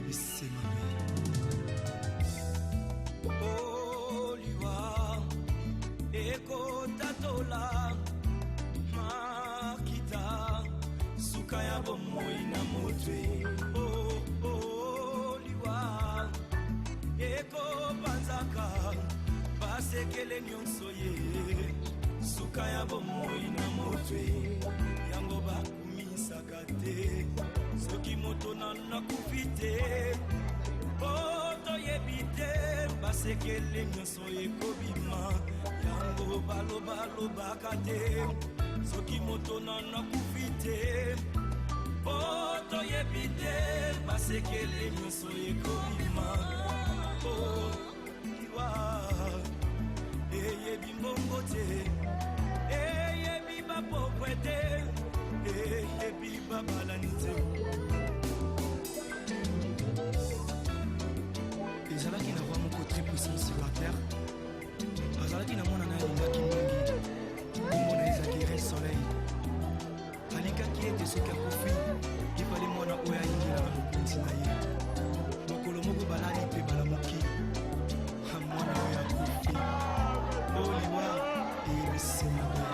esemame oliwa ekotatola makita suka ya bomoi na motwe oliwa ekopanzaka basekele nyonso ye suka ya bomoi na motwe yango bakumisaka te soki moto nakufi te toyebi te basekele nyonso ekobima yango balobalobaka te soki moto nakufi te toyebi te basekele nyonso ekobima liwa eyebi mbongo te eyebi bapokwe te eyebi babalani te ezalaki na roi moko très puissant sur la terre azalaki na mwana na ye alingaki mingi komona ezalaki re soleil alingaki ete soki akofi efali mwana oyo ayingela na mokonzi na ye mokolo moko balali mpe balamuki mwana oyo akofi oliwa eyebisemaka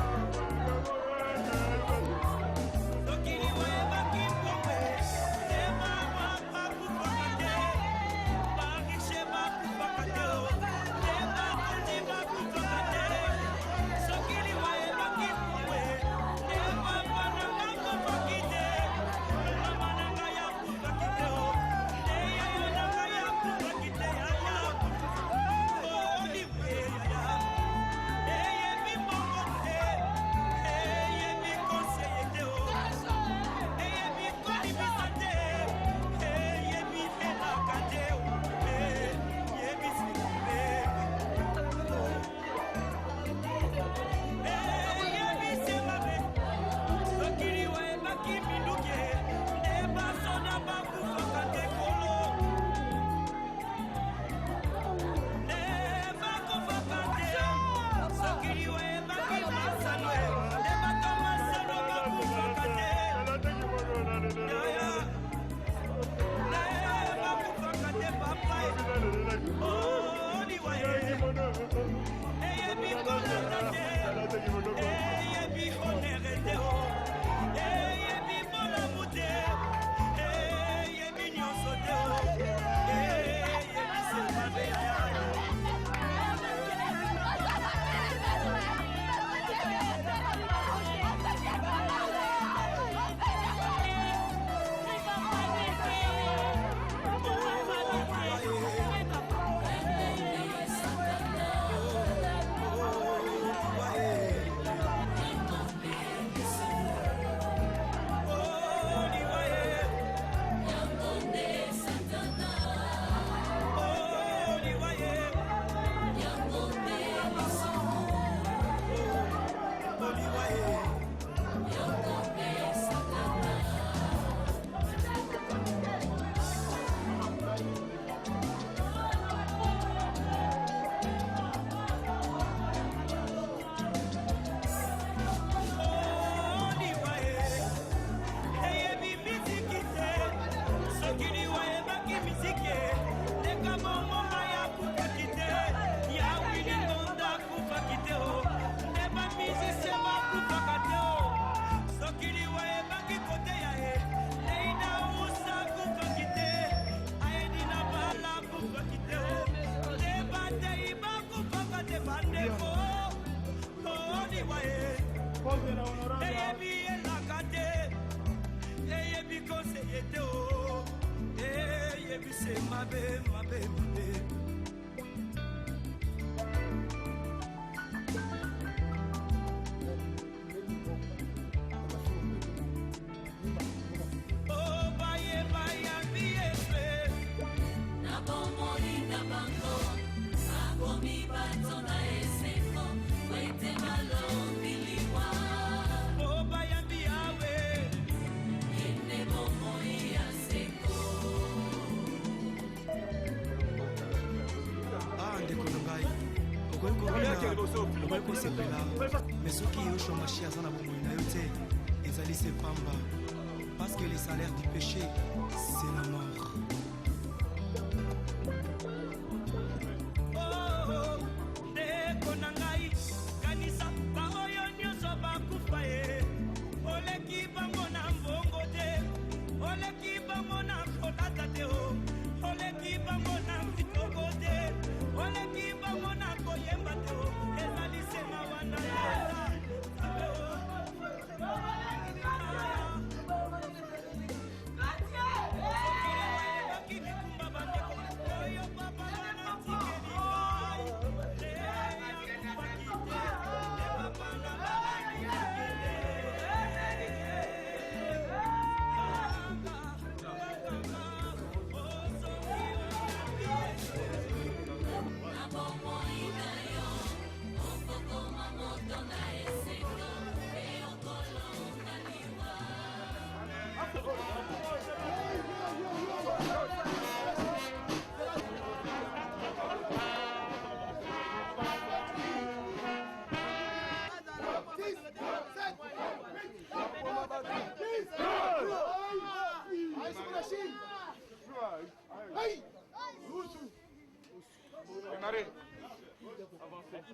mais soki yoshua mashi aza na bomoi na yo te ezali se pamba parce que le salaire du péché c'est la mort Aïe! Oussou! Démarrez. Avancez.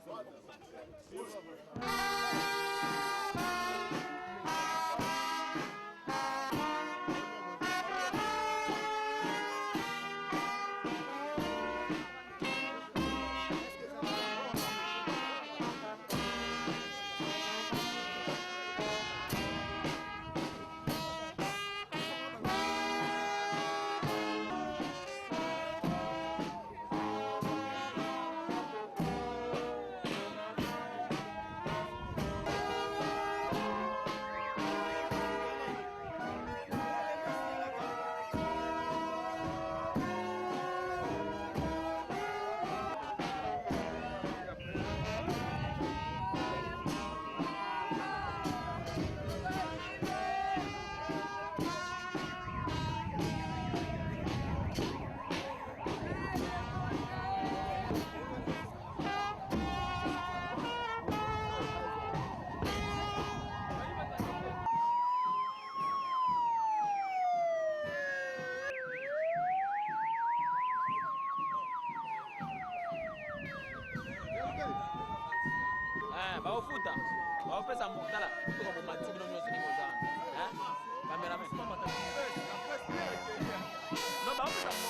baofuta baopesa motala kutoka bomatiki no nyonso ni kozana cameraman no baopesa mo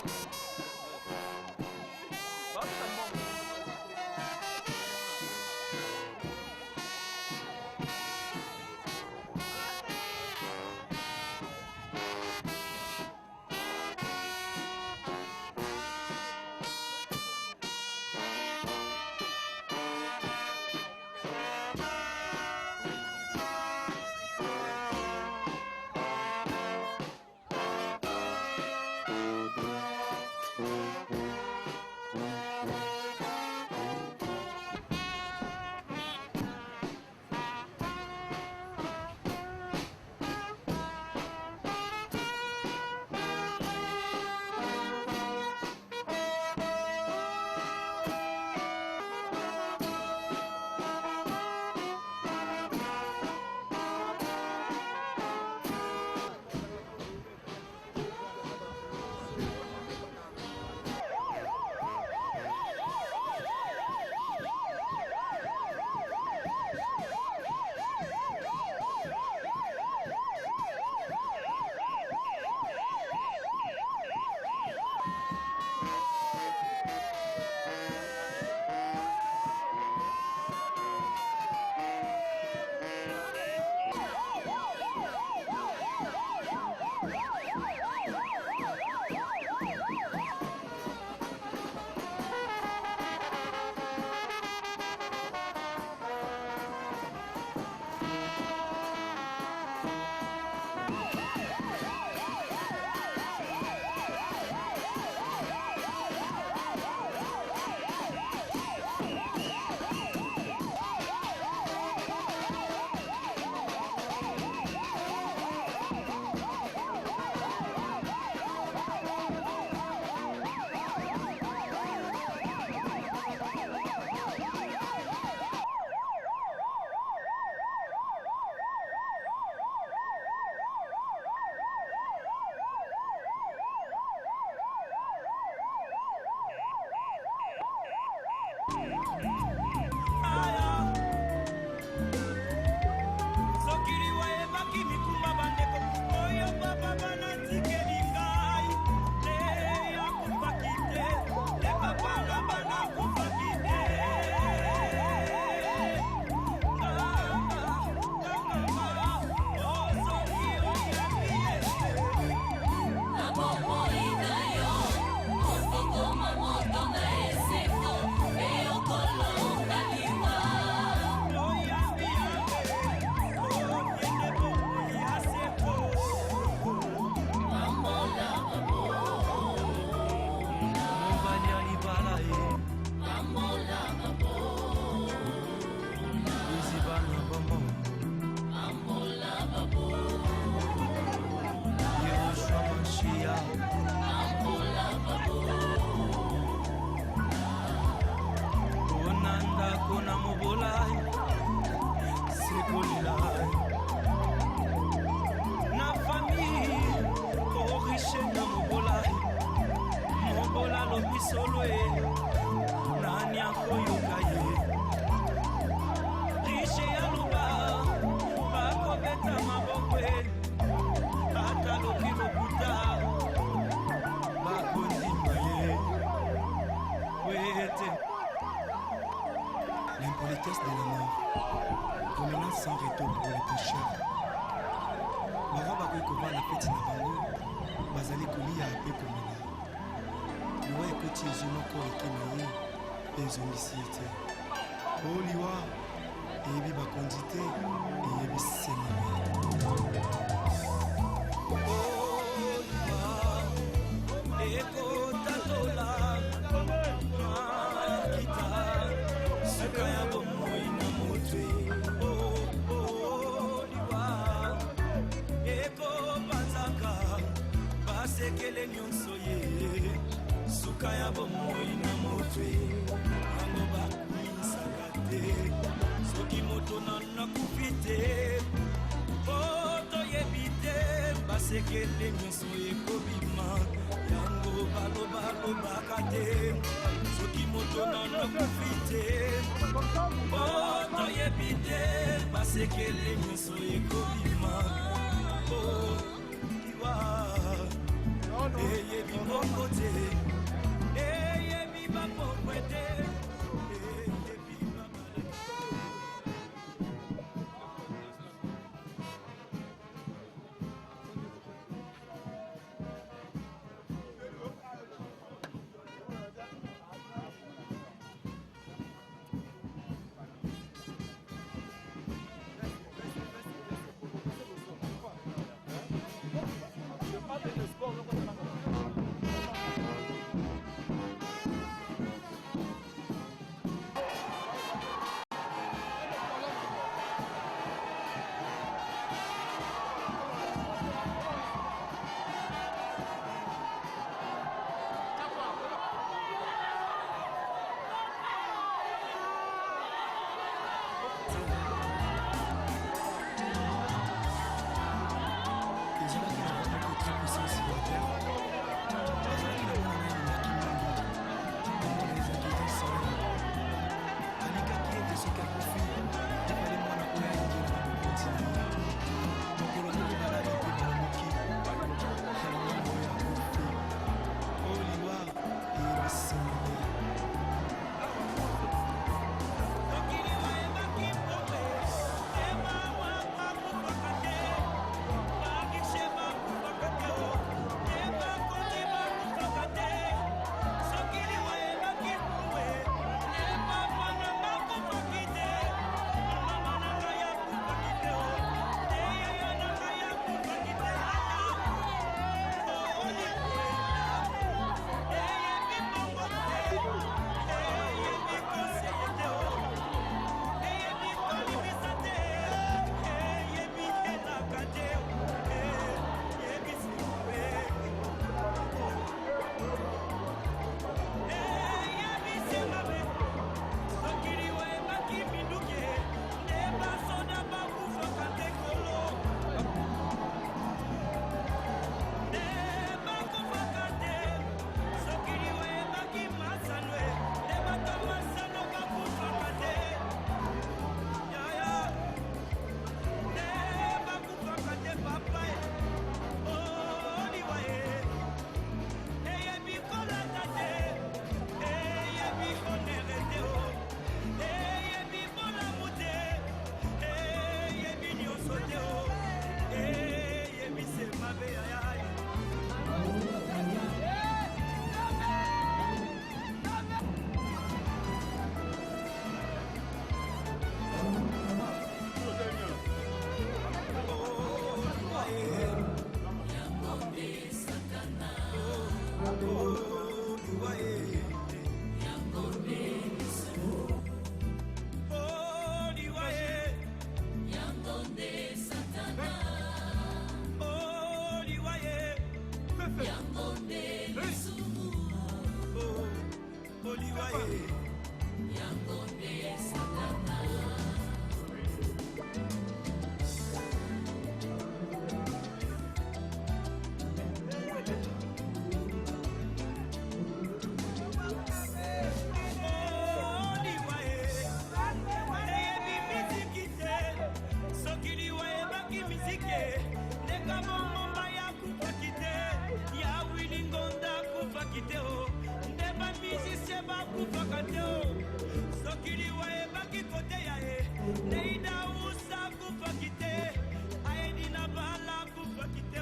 kovanda feti na bango bazali kolia mpe komela liwa ekoti ezwi moko eke na ye mpe ezongisi ye te o liwa eyebi bakonzi te eyebi seneme ekotatola makita suka ya bomoi na motwe liwa ekopanzaka basekele nyonso ye suka ya bomoi na motwe yango bakumisaka te soki moto nanakufi te toyebi te basekele nyonso ekobima yango balobalobaka te soki moto nanakufi te toyebi te basekele nyonso ekobima liwa eyebi moko te eyebi bapokwe te eyebi babala Sokili wa ebaki kote ya e Neida usa kufa kite Aedi na bala kufa kite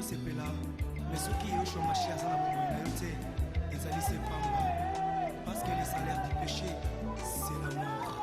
sepela mais soki yo chômage aza na bomoi na yo te ezali se pamba parce que le salaire du péché c'est la mort.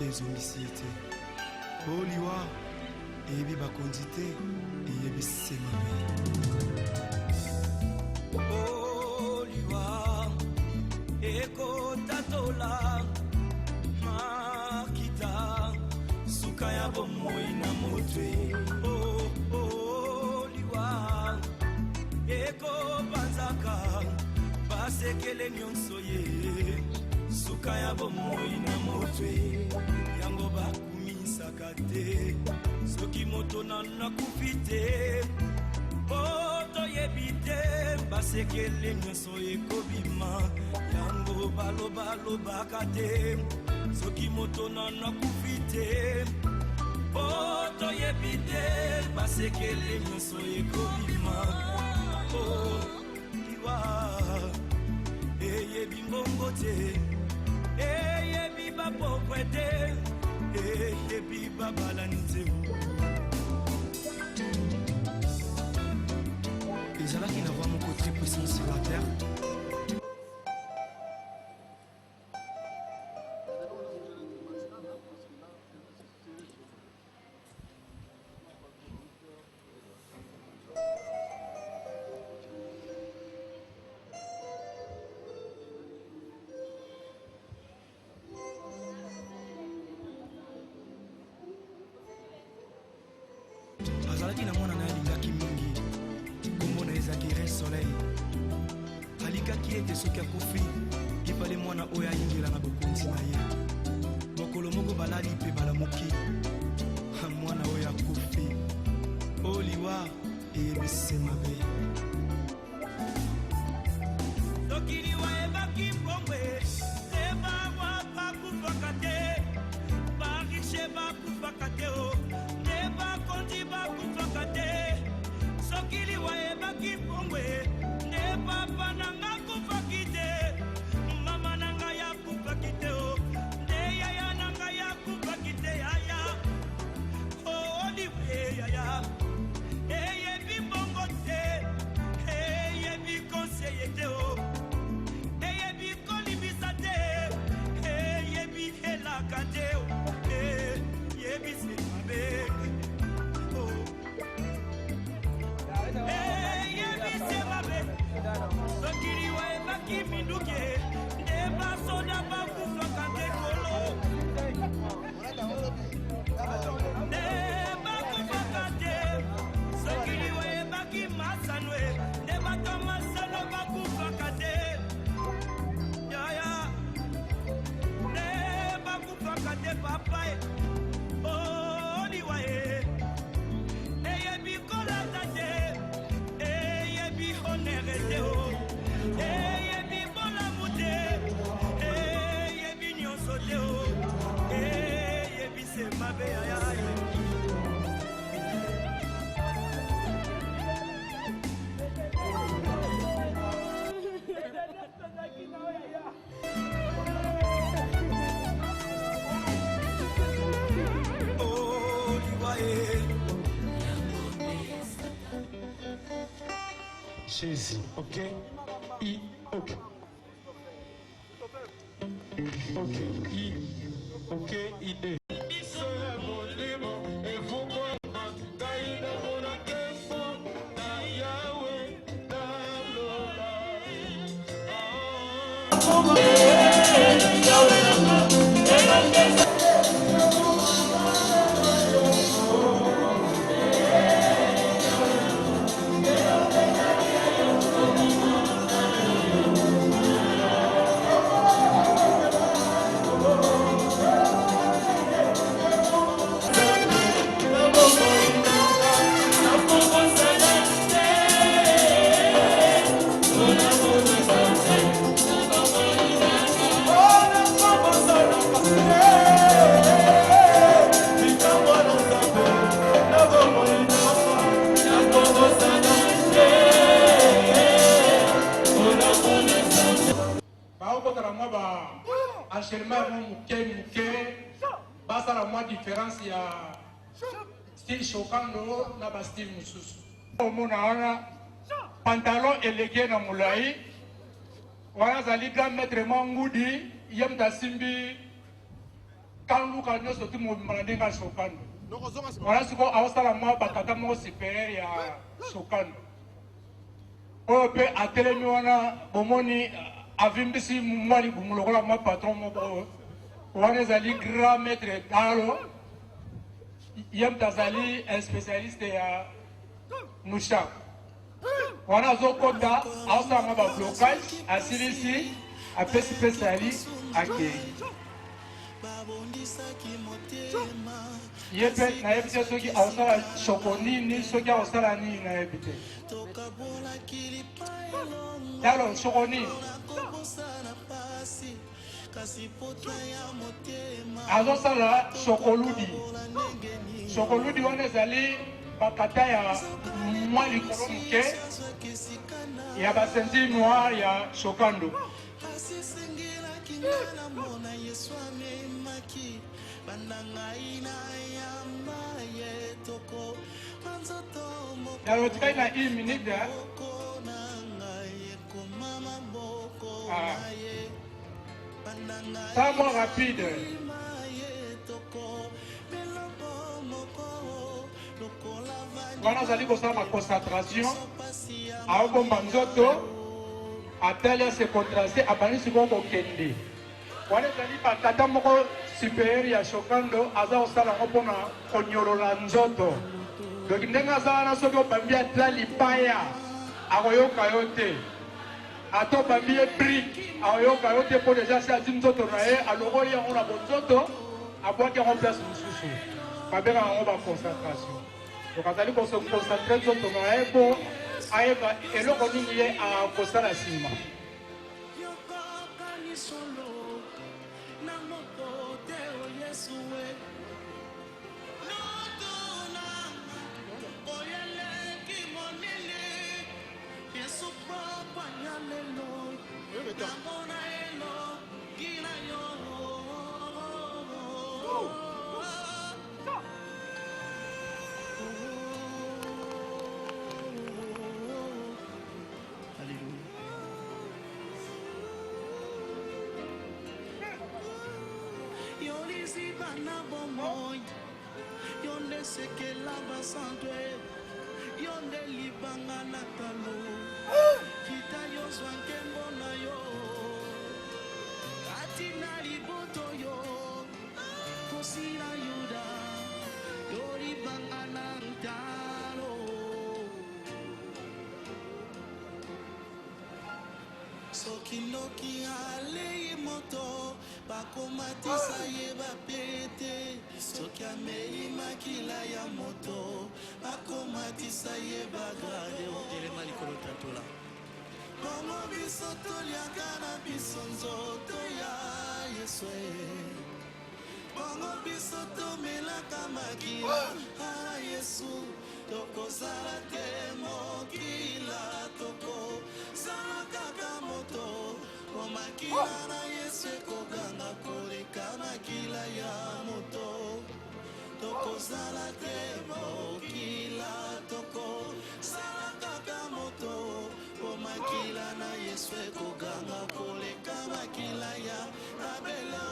Ezongisi oliwa ebi bakonzi te eyebisi mabe oliwa ekotatola makita suka ya bomoi na motwe oliwa ekobanzaka basekele nyonso ye suka ya bomoi na motwe yango bakumisaka te soki moto nakufi te po toyebi te basekele nyonso ekobima yango balobaka te soki moto nakufi te po toyebi te basekele nyonso ekobima liwa eyebi mbongo te eyebi bapokwe te eyebi babalani te ezalaki na voix moko très puissant sur la terre. azalaki na mwana na ye alingaki mingi kombo na ezaki soleil alikaki ete soki akufi epale mwana oyo ayingela na bokonzi na ye mokolo moko balali mpe balamuki mwana oyo akufi oliwa eyebisi mabe soki liwa ebaki mbongwe ebawa bakufaka te barishe bakufaka te bakonzi bakufaka te soki liwa ebaki mbongwe nde papa nanga kufaki te mama nanga yakufaki te nde yaya nanga yakufaki te yaya Jésus, ok? Ok. Ok, ok, idée. Enchaînement muke basa la moi différence ya style chokando na ba style mususu. Omona pantalon élégué na mulai wana zali grand maître mangudi yem ta simbi kanlu ka nyoso tu mo mande ka chokando. Wana siko awsala moi batata mo supérieur ya chokando. Ope atelemi wana bomoni avimbisi mwali bumulokola mwa patron moko wana zali grand maître talo yem tazali un spécialiste ya musha wana zokota awusanga ba blocage asilisi apesi pesali akei yepe nayebi te soki awusala shoko nini soki awusala nini nayebi te talo shoko nini azosala shokoludi shokoludi wana ezali bakata ya mwa likolo moke ya basenti noir ya shokando yalo tikai na 1 minute ça moins rapide. Wana zali kosala ma concentration aobomba nzoto atali se contraster abani siko kokende wana zali batata moko supérieur ya shokando aza kosala ngo mpona konyolola nzoto donc ndenge aza wana soki obambi ata lipaya akoyoka yo te ato bambi ye brique akoyoka yo te mpo deja si azi nzoto na ye alongoli yango na bonzoto abwaki yango place mosusu babengaka yango baconcentration donc azali koconcentre nzoto na ye mpo ayeba eloko nini ye akosala nsima Yonde sekela basandwe yonde libanga na talo kita yo swanke mbona yo katina liboto yo kosila yuda yo libanga na talo sokinoki ale moto bakomatisa ye bapete soki amei makila ya moto bakomatisa ye bagrade otelema likolo tatola bongo biso toliaka na biso nzoto ya yesu bongo biso tomelaka makila ala yesu tokozala te mokila tokozala kaka moto po makila na yesu ekoganga koleka makila ya moto tokozala te mokila tokozala kaka moto po makila na yesu ekoganga koleka makila ya abelo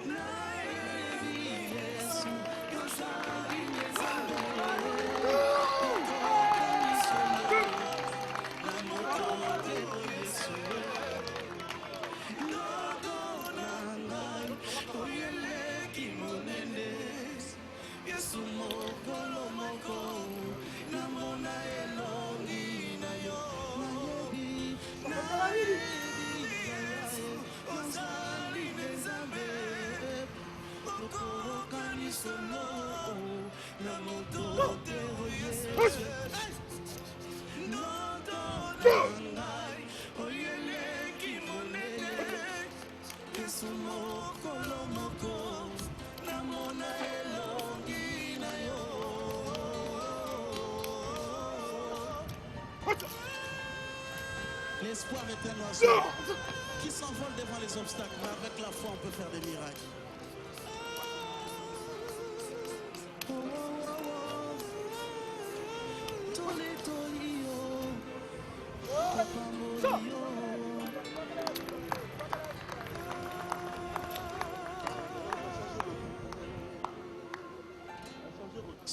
nayebi yesu yozali nzambe na moto te yesu ndoto na ngai oyeleki monene yesu mokolo moko namona elongi na yo nayebi ozali nzambe okokani solo na moto te yesu ndoto na ngai oyeleki monene yesu mokolo moko namona elongi na yo. L'espoir est un oiseau qui s'envole devant les obstacles, mais avec la foi on peut faire des miracles.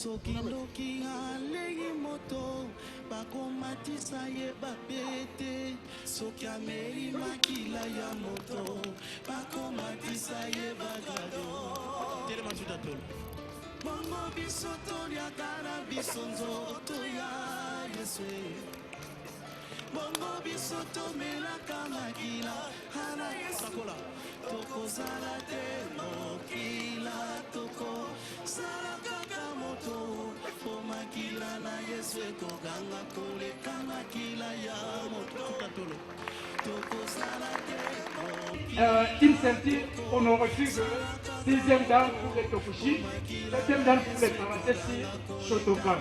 soki ndoki alei moto bakomatisa ye bapete soki ameli makila ya moto bakomatisa ye bagado bongo biso toliaka na biso nzoto ya yesu bongo biso tomelaka makila ana yesakola tokozala te mokila tokozala kaka moto po makila na yesu ekoganga koleka makila ya moto tokozala te une ceinture honorifique de 6e dan pour les Tokushi, 7e dan pour les Tamatesi Shotokan.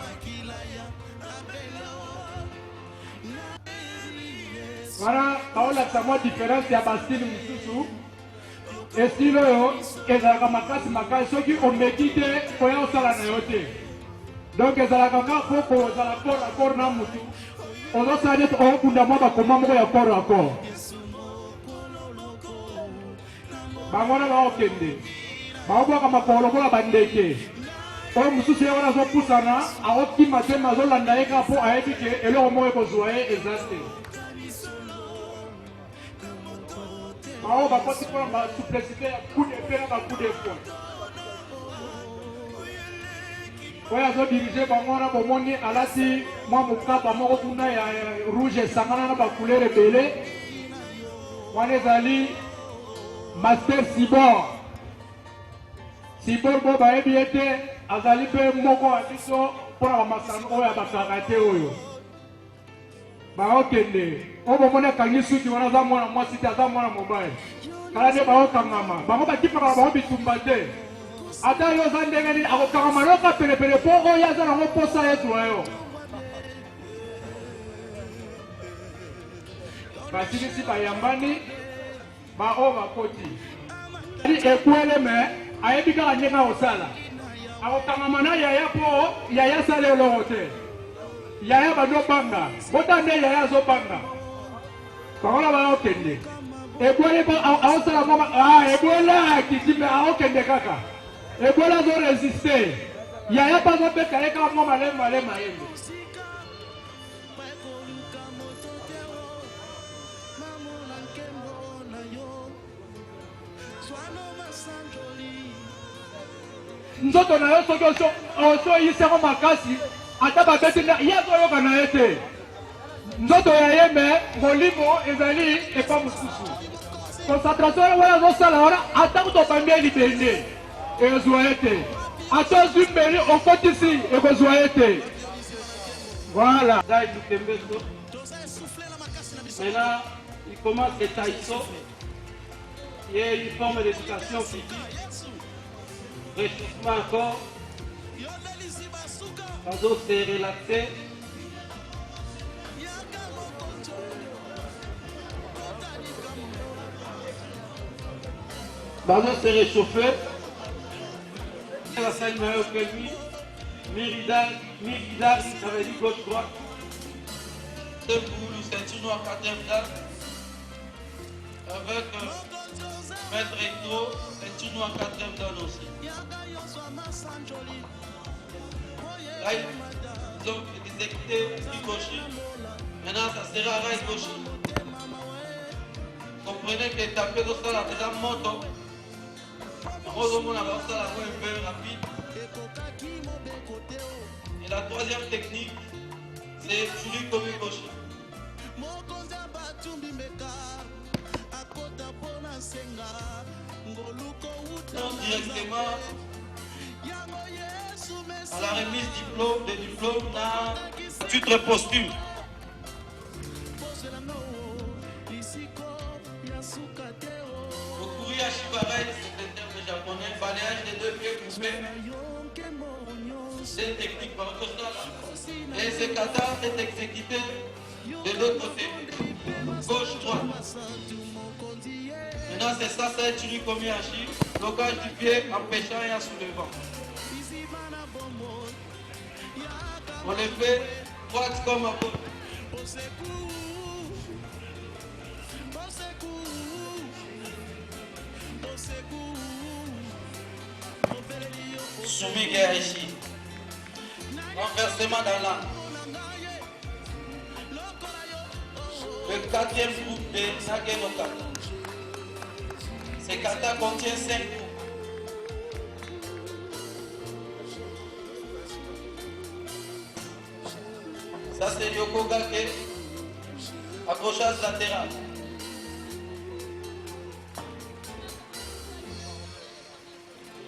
Voilà, paola sama différence ya bastile mususu. Estilo yo ezalaka makasi makasi soki omeki te koya osala na yo te. Donc ezalaka nga koko ozala corps à corps na mutu. Ozosala neti okunda mwa bakoma moko ya corps à corps. Bangona baokende baobwaka makolo lokola bandeke oyo mosusu ye wana azopusana aokima te azolanda ye kaka mpo ayebi ke eloko moko ekozwa ye eza te bao bakoti mpona basuplicité ya coup de pe na bacoup de poing oyo azodirige bango wana bomoni alati mwa mokapa moko kuna ya rouge esangana na bacouleur ebele wana ezali Master Sibor bo bayebi ete azali pe moko ya biso mpona bamasano oyo ya bakarate oyo baokende oyo bomoni akangi suki wana aza mwana mwasi te aza mwana mobali kala nde baokangama bango bakipaka bango bitumba te ata yo oza ndenge nini akokangama yoka pelepele mpo oyo aza nango mposa ezwa yo basilisi bayambani bao bakoti ekwele me ayebi kaka ndenge akosala akokangama na yaya mpo yaya asala eloko te yaya bazobanga bota nde yaya azobanga bangola baokende ebwele aosala moma ebwele akiti me aokende kaka ebwele azoresiste yaya mpo azobeka ye kaka mwa malema mayembe nzoto na yo soki osoyiseko makasi ata babeti ye azoyoka na ye te nzoto ya ye me molimo ezali epa mosusu concentration wana azosala wana ata kutobambi ye libende ekozwa ye te ata ozwi mbeli okotisi ekozwa ye te voilà. Maintenant, il commence les taïsos. Il y a une forme d'éducation physique. réchauffement encore. Bazo s'est relaxé. Bazo s'est réchauffé. La salle meilleure que lui. Miridal, ça veut dire gauche-droite. C'est pour le ceinture noire 4e dan. Avec maître Hector, ceinture noire 4e dan aussi. Là, ils ont exécuté Ikoshi. Maintenant, ça sera Rai Koshi. Comprenez que taper dans ça, là, déjà moto. On a lancé la voie un peu rapide. Et la 3e technique, c'est Julie Komikoshi. Donc directement à la remise des diplômes dans titre posthume. Au courrier à Shibarai, c'est un terme japonais, balayage des 2 pieds coupés. C'est une technique par contre là. Et ce kata est exécuté de l'autre côté. Gauche, droite. Maintenant c'est ça, c'est Chiri Komiyashi. Blocage du pied empêchant et en soulevant. On le fait droite comme à gauche. Soumis ici. Renversement dans l'âme. Le 4e groupe de Nagenoka. Ces kata contient 5 groupes. Ça c'est Ryokogake. Accrochage latéral.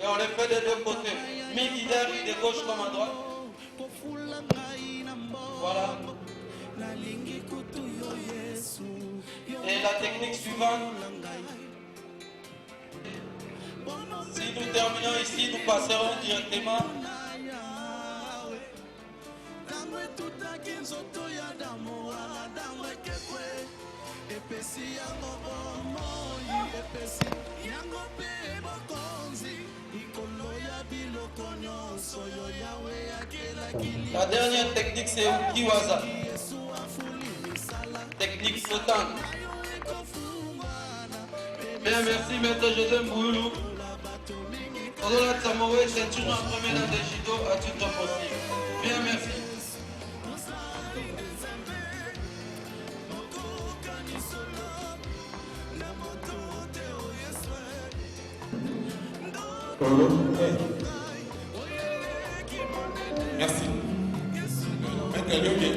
Et on le fait des 2 côtés. Mi-leader de gauche comme à droite. Voilà. Et la technique suivante. Si nous terminons ici, nous passerons directement la dernière technique, c'est Ukiwaza. Technique flottante. Bien, merci, maître José Mboulou. Odola Tsamowe, ceinture en premier dans le judo à titre possible. Bien, merci. Merci. Maître Lyogué.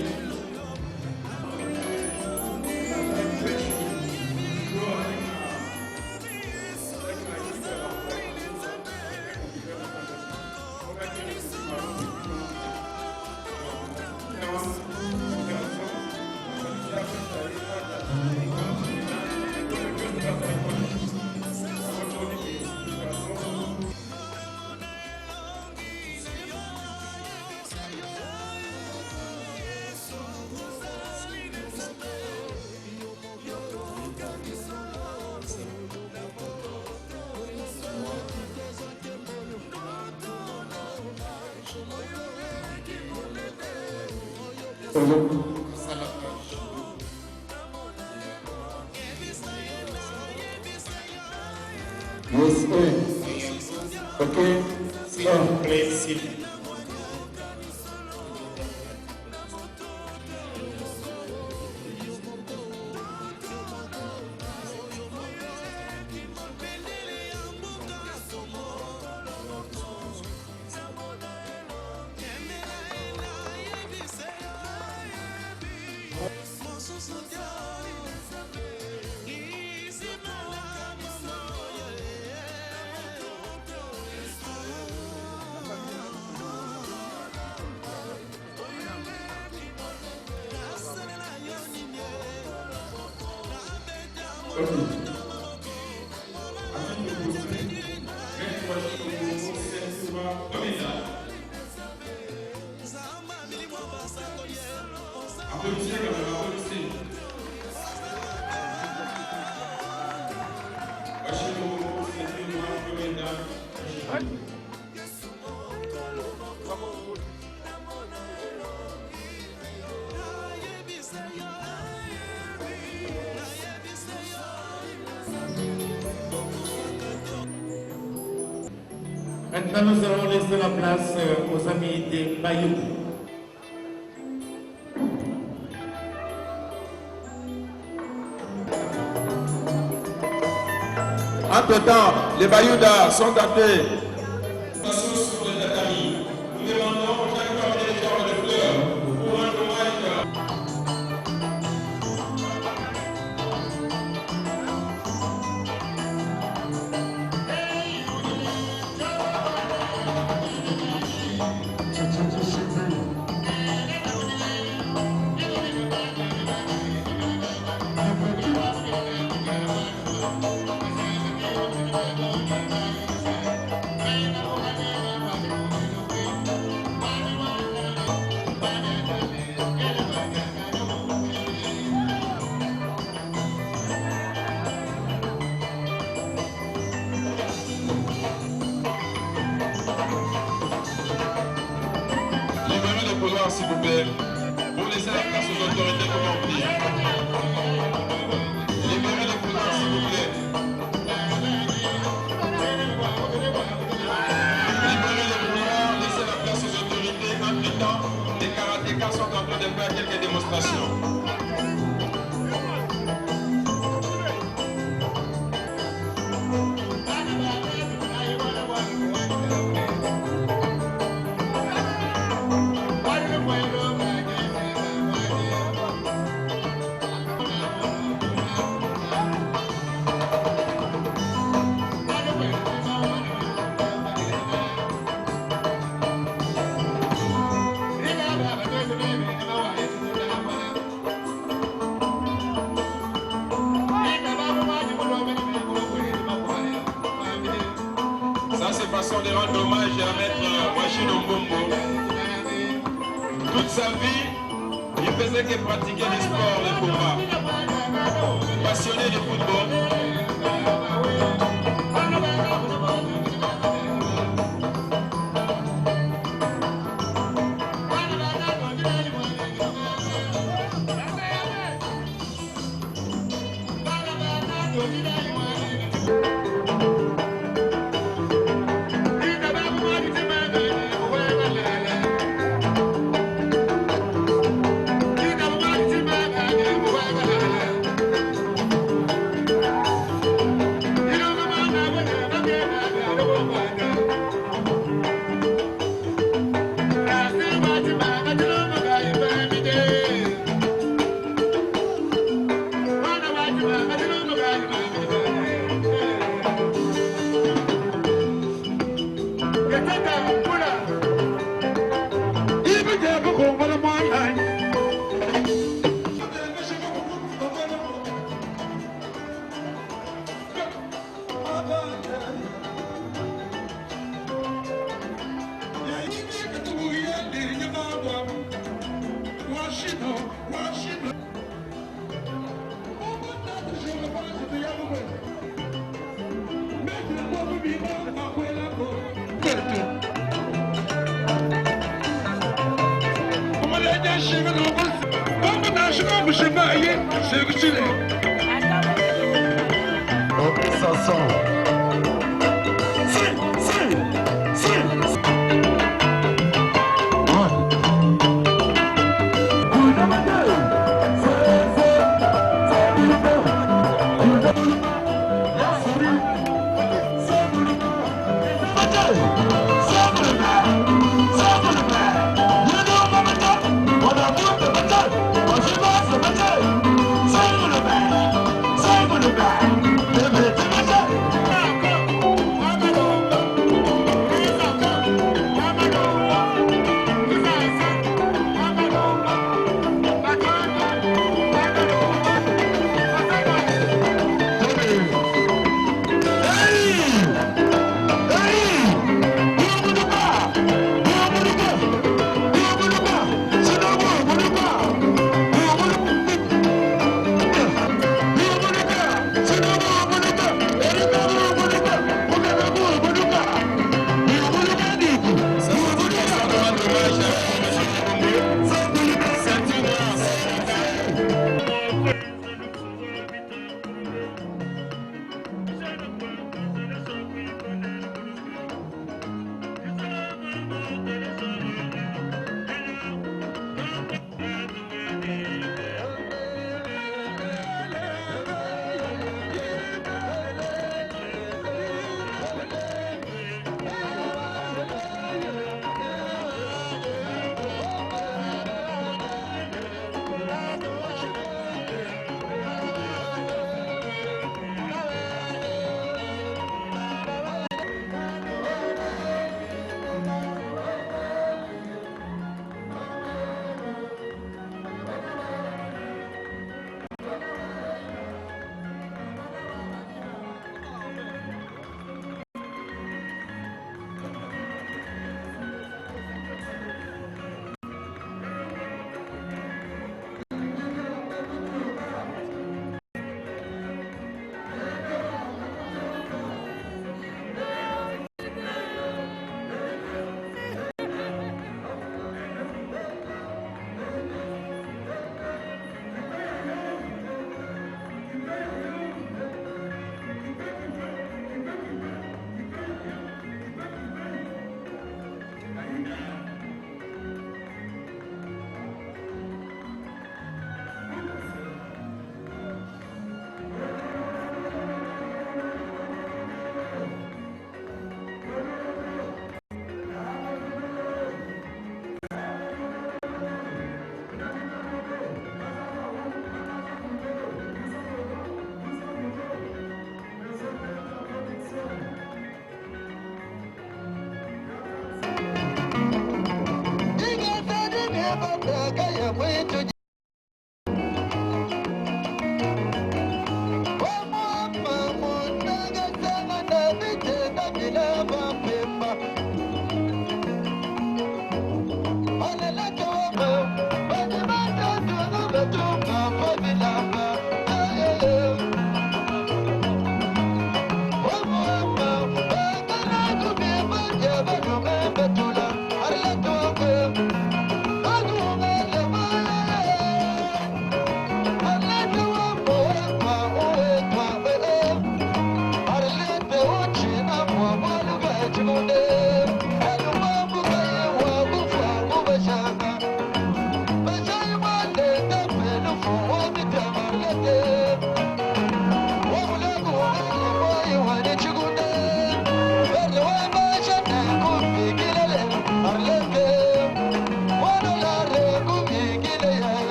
S'il vous plaît, s'il vous plaît. Afin de poser, même fois, Applaudissez quand même, applaudissez. Washino, c'est une grande mesdames. Maintenant, nous allons laisser la place aux amis des Bayou. Entre-temps, les Bayoudas sont appelés. Passons sur le tatami. Nous demandons chaque fois des genres de fleurs pour un hommage. S'il vous plaît, pour laisser la place aux autorités commandies. Libérez les couloirs, s'il vous plaît. Libérez les couloirs, laissez la place aux autorités. Entre-temps, les karatékas sont en train de faire quelques démonstrations. Façon de rendre hommage à Maître Washino Mbongo. Toute sa vie, il faisait que pratiquer le sport, le combat. Passionné du football.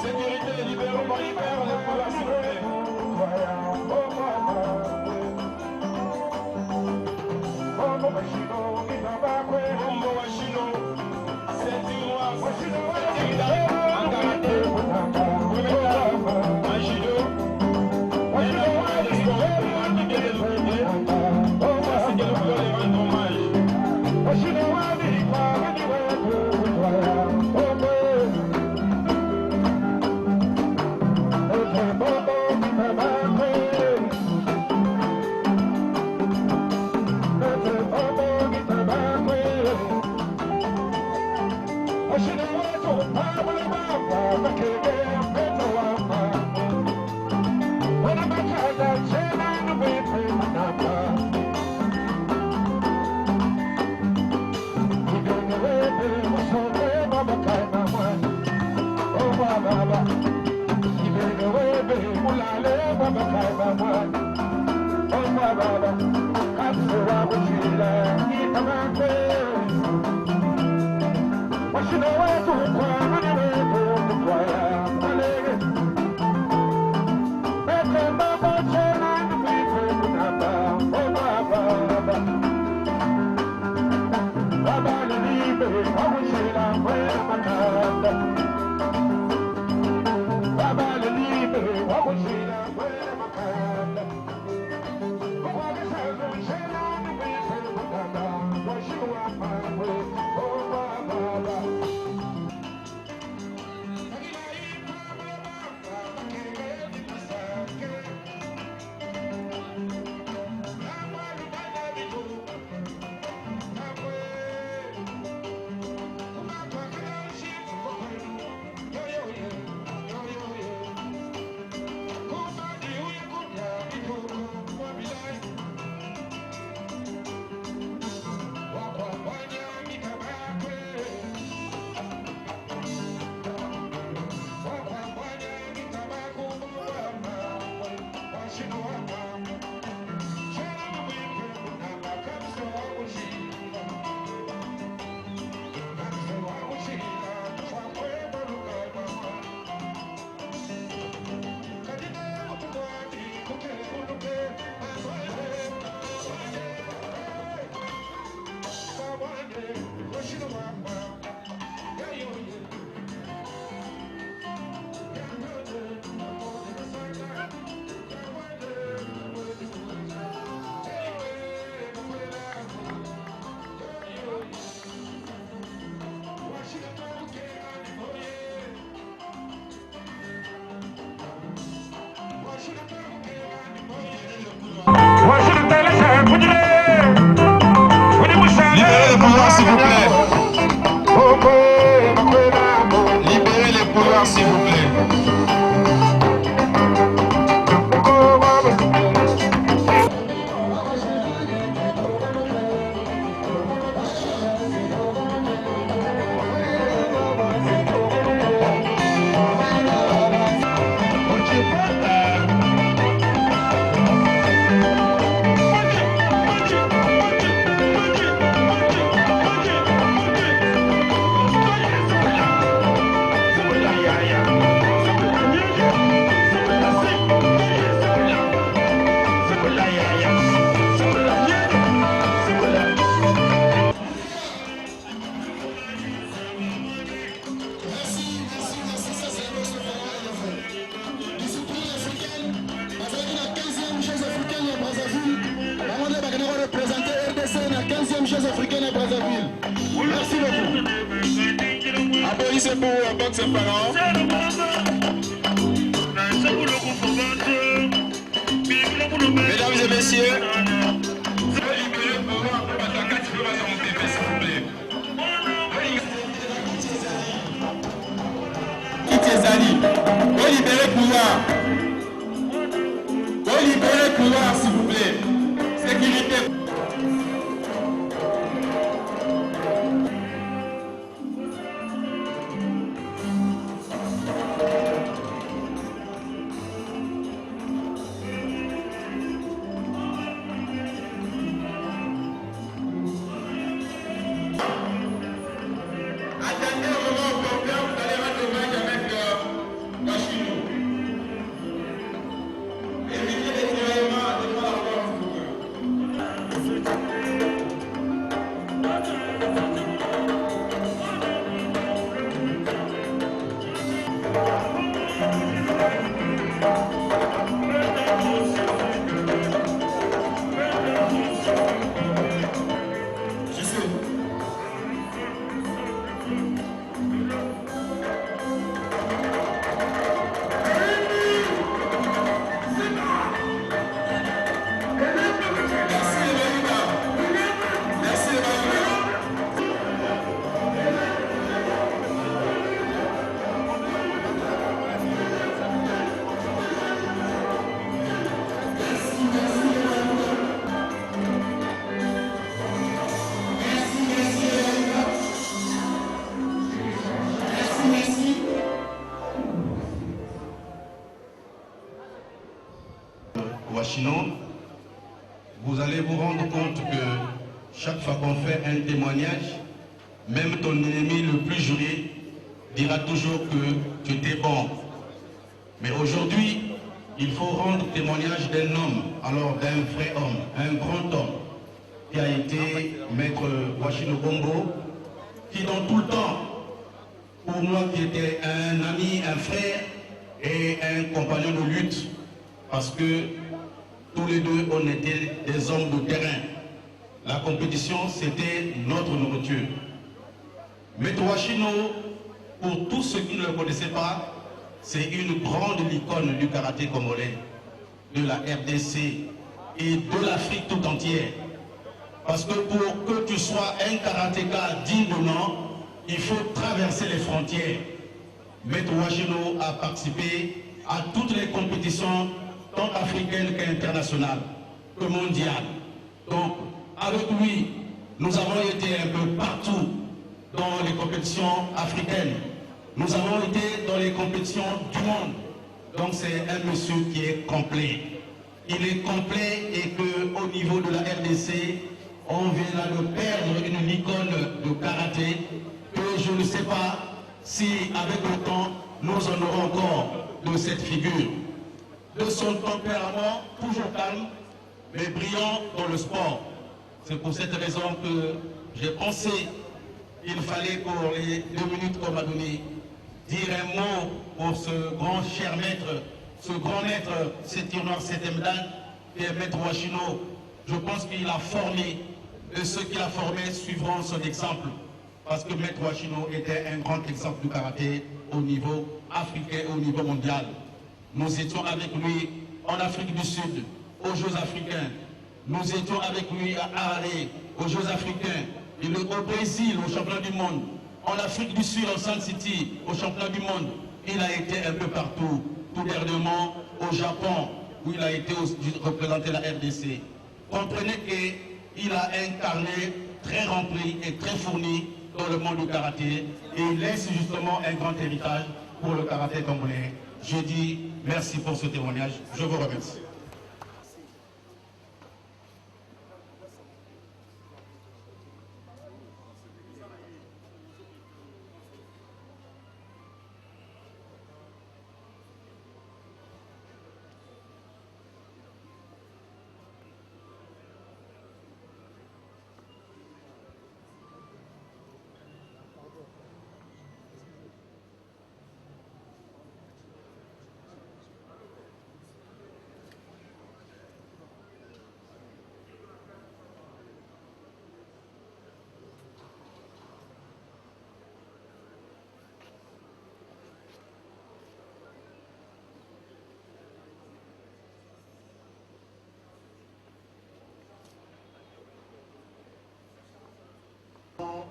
Sécurité, libéraux, libère les pouvoirs, s'il vous plaît. Bombo Wachino, ceinture noire, ceinture d'arrêt, en karaté, un judo. Libérez les pouvoirs, s'il vous plaît. Libérez les pouvoirs, s'il vous plaît. Applaudissez pour Box Parents. Mesdames et messieurs, faut libérer le pouvoir. Faut libérer le pouvoir, s'il vous plaît. Sécurité. Washino, vous allez vous rendre compte que chaque fois qu'on fait un témoignage, même ton ennemi le plus juré dira toujours que tu étais bon. Mais aujourd'hui, il faut rendre témoignage d'un homme, alors d'un vrai homme, un grand homme, qui a été Maître Washino Bombo, qui dans tout le temps, pour moi qui était un ami, un frère et un compagnon de lutte, parce que tous les deux on était des hommes de terrain. La compétition c'était notre nourriture. Maître Washino, pour tous ceux qui ne le connaissaient pas, c'est une grande icône du karaté congolais, de la RDC et de l'Afrique tout entière. Parce que pour que tu sois un karatéka digne de nom, il faut traverser les frontières. Maître Washino a participé à toutes les compétitions, tant africaines qu'internationales, que mondiales. Donc, avec lui, nous avons été un peu partout dans les compétitions africaines. Nous avons été dans les compétitions du monde. Donc, c'est un monsieur qui est complet. Il est complet et qu'au niveau de la RDC, on vient là de perdre une icône de karaté que je ne sais pas si avec le temps nous en aurons encore de cette figure. De son tempérament toujours calme mais brillant dans le sport. C'est pour cette raison que j'ai pensé qu'il fallait pour les 2 minutes qu'on m'a donné dire un mot pour ce grand cher maître, ce grand maître, cet honneur, cette médaille qui est Maître Washino. Je pense qu'il a formé et ceux qui l'ont formé suivront son exemple. Parce que Maître Washino était un grand exemple du karaté au niveau africain et au niveau mondial. Nous étions avec lui en Afrique du Sud, aux Jeux africains. Nous étions avec lui à Harare, aux Jeux africains. Il est au Brésil, au championnat du monde. En Afrique du Sud, en Sun City, au championnat du monde. Il a été un peu partout. Tout dernièrement au Japon, où il a été représenté la RDC. Comprenez qu'il a un carnet très rempli et très fourni dans le monde du karaté et il laisse justement un grand héritage pour le karaté congolais. Je dis merci pour ce témoignage. Je vous remercie.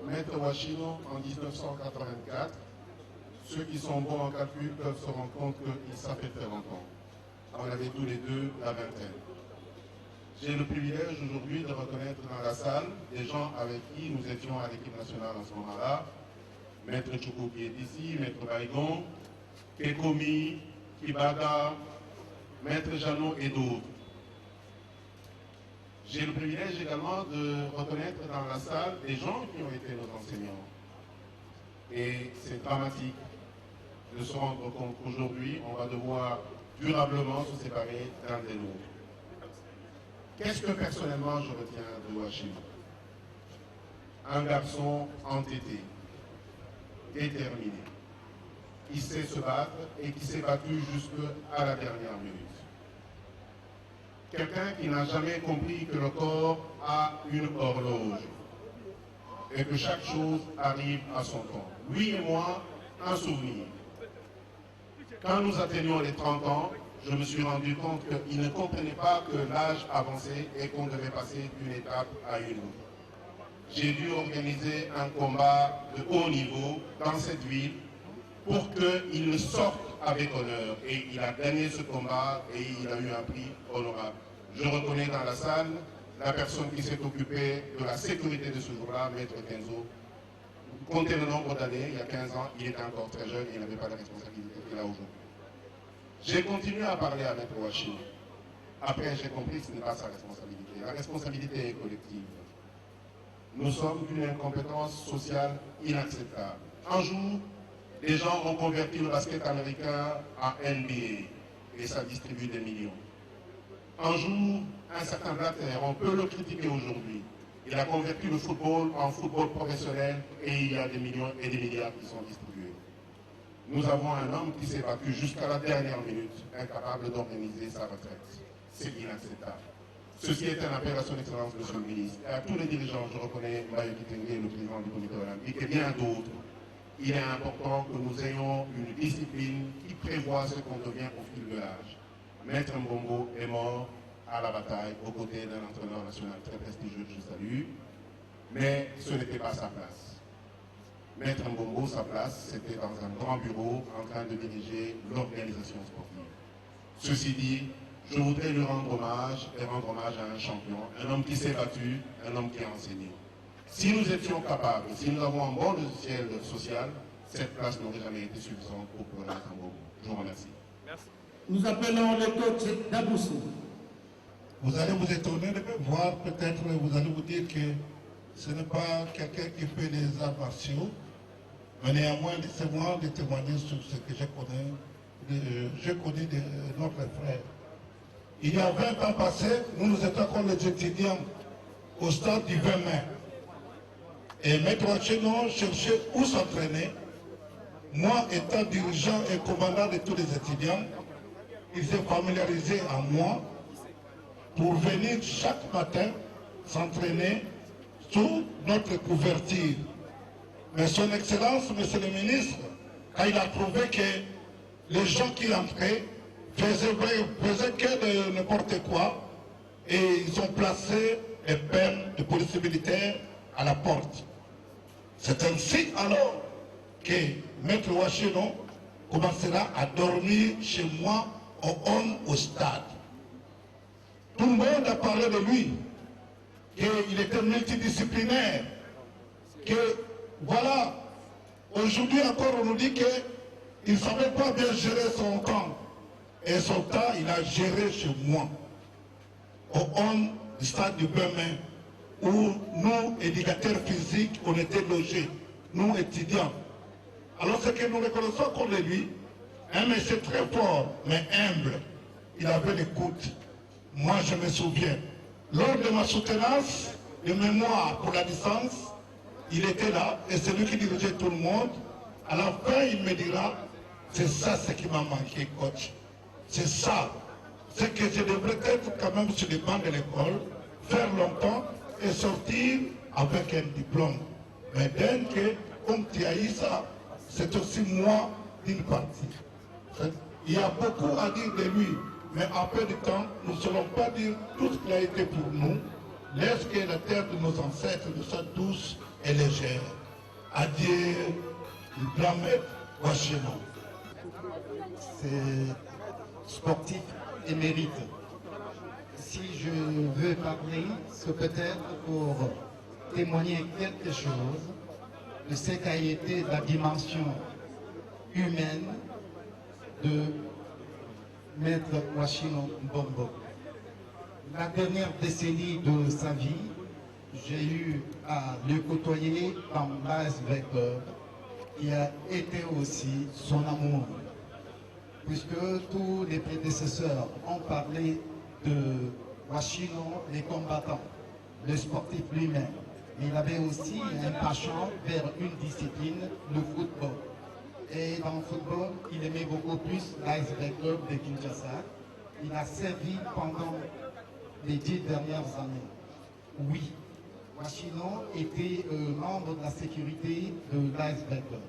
Maître Washino en 1984. Ceux qui sont bons en calcul peuvent se rendre compte qu'il ça fait très longtemps. On avait tous les deux la vingtaine. J'ai le privilège aujourd'hui de reconnaître dans la salle des gens avec qui nous étions à l'équipe nationale en ce moment-là. Maître Choukou qui est ici, Maître Baïgon, Kekomi, Kibaga, Maître Jeannot et d'autres. J'ai le privilège également de reconnaître dans la salle des gens qui ont été nos enseignants. Et c'est dramatique de se rendre compte qu'aujourd'hui, on va devoir durablement se séparer d'un des nôtres. Qu'est-ce que personnellement je retiens de Washino? Un garçon entêté, déterminé, qui sait se battre et qui s'est battu jusqu'à la dernière minute. Quelqu'un qui n'a jamais compris que le corps a une horloge et que chaque chose arrive à son temps. Lui et moi, un souvenir. Quand nous atteignions les 30 ans, je me suis rendu compte qu'il ne comprenait pas que l'âge avançait et qu'on devait passer d'une étape à une autre. J'ai dû organiser un combat de haut niveau dans cette ville pour qu'il sorte avec honneur. Et il a gagné ce combat et il a eu un prix honorable. Je reconnais dans la salle la personne qui s'est occupée de la sécurité de ce jour-là, Maître Kenzo. Comptez le nombre d'années, il y a 15 ans, il était encore très jeune et il n'avait pas la responsabilité qu'il a aujourd'hui. J'ai continué à parler à Maître Washino. Après, j'ai compris que ce n'est pas sa responsabilité. La responsabilité est collective. Nous sommes d'une incompétence sociale inacceptable. Un jour, les gens ont converti le basket américain en NBA et ça distribue des millions. Un jour, un certain Blatter, on peut le critiquer aujourd'hui, il a converti le football en football professionnel et il y a des millions et des milliards qui sont distribués. Nous avons un homme qui s'est battu jusqu'à la dernière minute, incapable d'organiser sa retraite. C'est inacceptable. Ceci est un appel à son Excellence, Monsieur le Ministre, et à tous les dirigeants. Je reconnais Mbaye Kitenge, le président du comité olympique, et bien d'autres. Il est important que nous ayons une discipline qui prévoit ce qu'on devient au fil de l'âge. Maître Mbongo est mort à la bataille aux côtés d'un entraîneur national très prestigieux, je salue, mais ce n'était pas sa place. Maître Mbongo, sa place, c'était dans un grand bureau en train de diriger l'organisation sportive. Ceci dit, je voudrais lui rendre hommage et rendre hommage à un champion, un homme qui s'est battu, un homme qui a enseigné. Si nous étions capables, si nous avons un bon logiciel social, cette place n'aurait jamais été suffisante pour Maître Mbongo. Je vous remercie. Merci. Nous appelons le coach Daboussou. Vous allez vous étonner de me voir, peut-être vous allez vous dire que ce n'est pas quelqu'un qui fait des arts martiaux, mais néanmoins, laissez-moi de témoigner sur ce que je connais de notre frère. Il y a 20 ans passés, nous étions comme les étudiants au stade du 20 mai. Et Maître Wachino cherchait où s'entraîner. Moi, étant dirigeant et commandant de tous les étudiants, il s'est familiarisé à moi pour venir chaque matin s'entraîner sous notre couverture. Mais son Excellence, Monsieur le Ministre, quand il a trouvé que les gens qui entraient faisaient que de n'importe quoi, et ils ont placé les peines de police militaire à la porte. C'est ainsi alors que Maître Wachino commencera à dormir chez moi au stade. Tout le monde a parlé de lui, qu'il était multidisciplinaire, que voilà, aujourd'hui encore on nous dit qu'il ne savait pas bien gérer son temps. Et son temps, il a géré chez moi, au stade du Bénin, où nous, éducateurs physiques, on était logés, nous étudiants. Alors ce que nous reconnaissons contre lui, un monsieur très fort, mais humble, il avait l'écoute. Moi, je me souviens, lors de ma soutenance de mémoire pour la licence, il était là, et c'est lui qui dirigeait tout le monde. À la fin, il me dira, c'est ça ce qui m'a manqué, coach. C'est ça. C'est que je devrais être quand même sur les bancs de l'école, faire longtemps et sortir avec un diplôme. Mais dès que, comme tu as eu ça, c'est aussi moi d'une partie. Il y a beaucoup à dire de lui, mais en peu de temps, nous ne saurons pas dire tout ce qu'il a été pour nous. Laisse que la terre de nos ancêtres soit douce et légère. Adieu, le grand maître Wachino. C'est sportif émérite. Si je veux parler, c'est peut-être pour témoigner quelque chose de ce qu'a été la dimension humaine de Maître Wachino Mbongo. La dernière décennie de sa vie, j'ai eu à le côtoyer dans l'ASV Club, qui a été aussi son amour. Puisque tous les prédécesseurs ont parlé de Wachino, les combattants, le sportif lui-même. Mais il avait aussi un penchant vers une discipline, le football. Et dans le football, il aimait beaucoup plus l'ASV Club de Kinshasa. Il a servi pendant les 10 dernières années. Oui, Wachino était membre de la sécurité de l'ASV Club.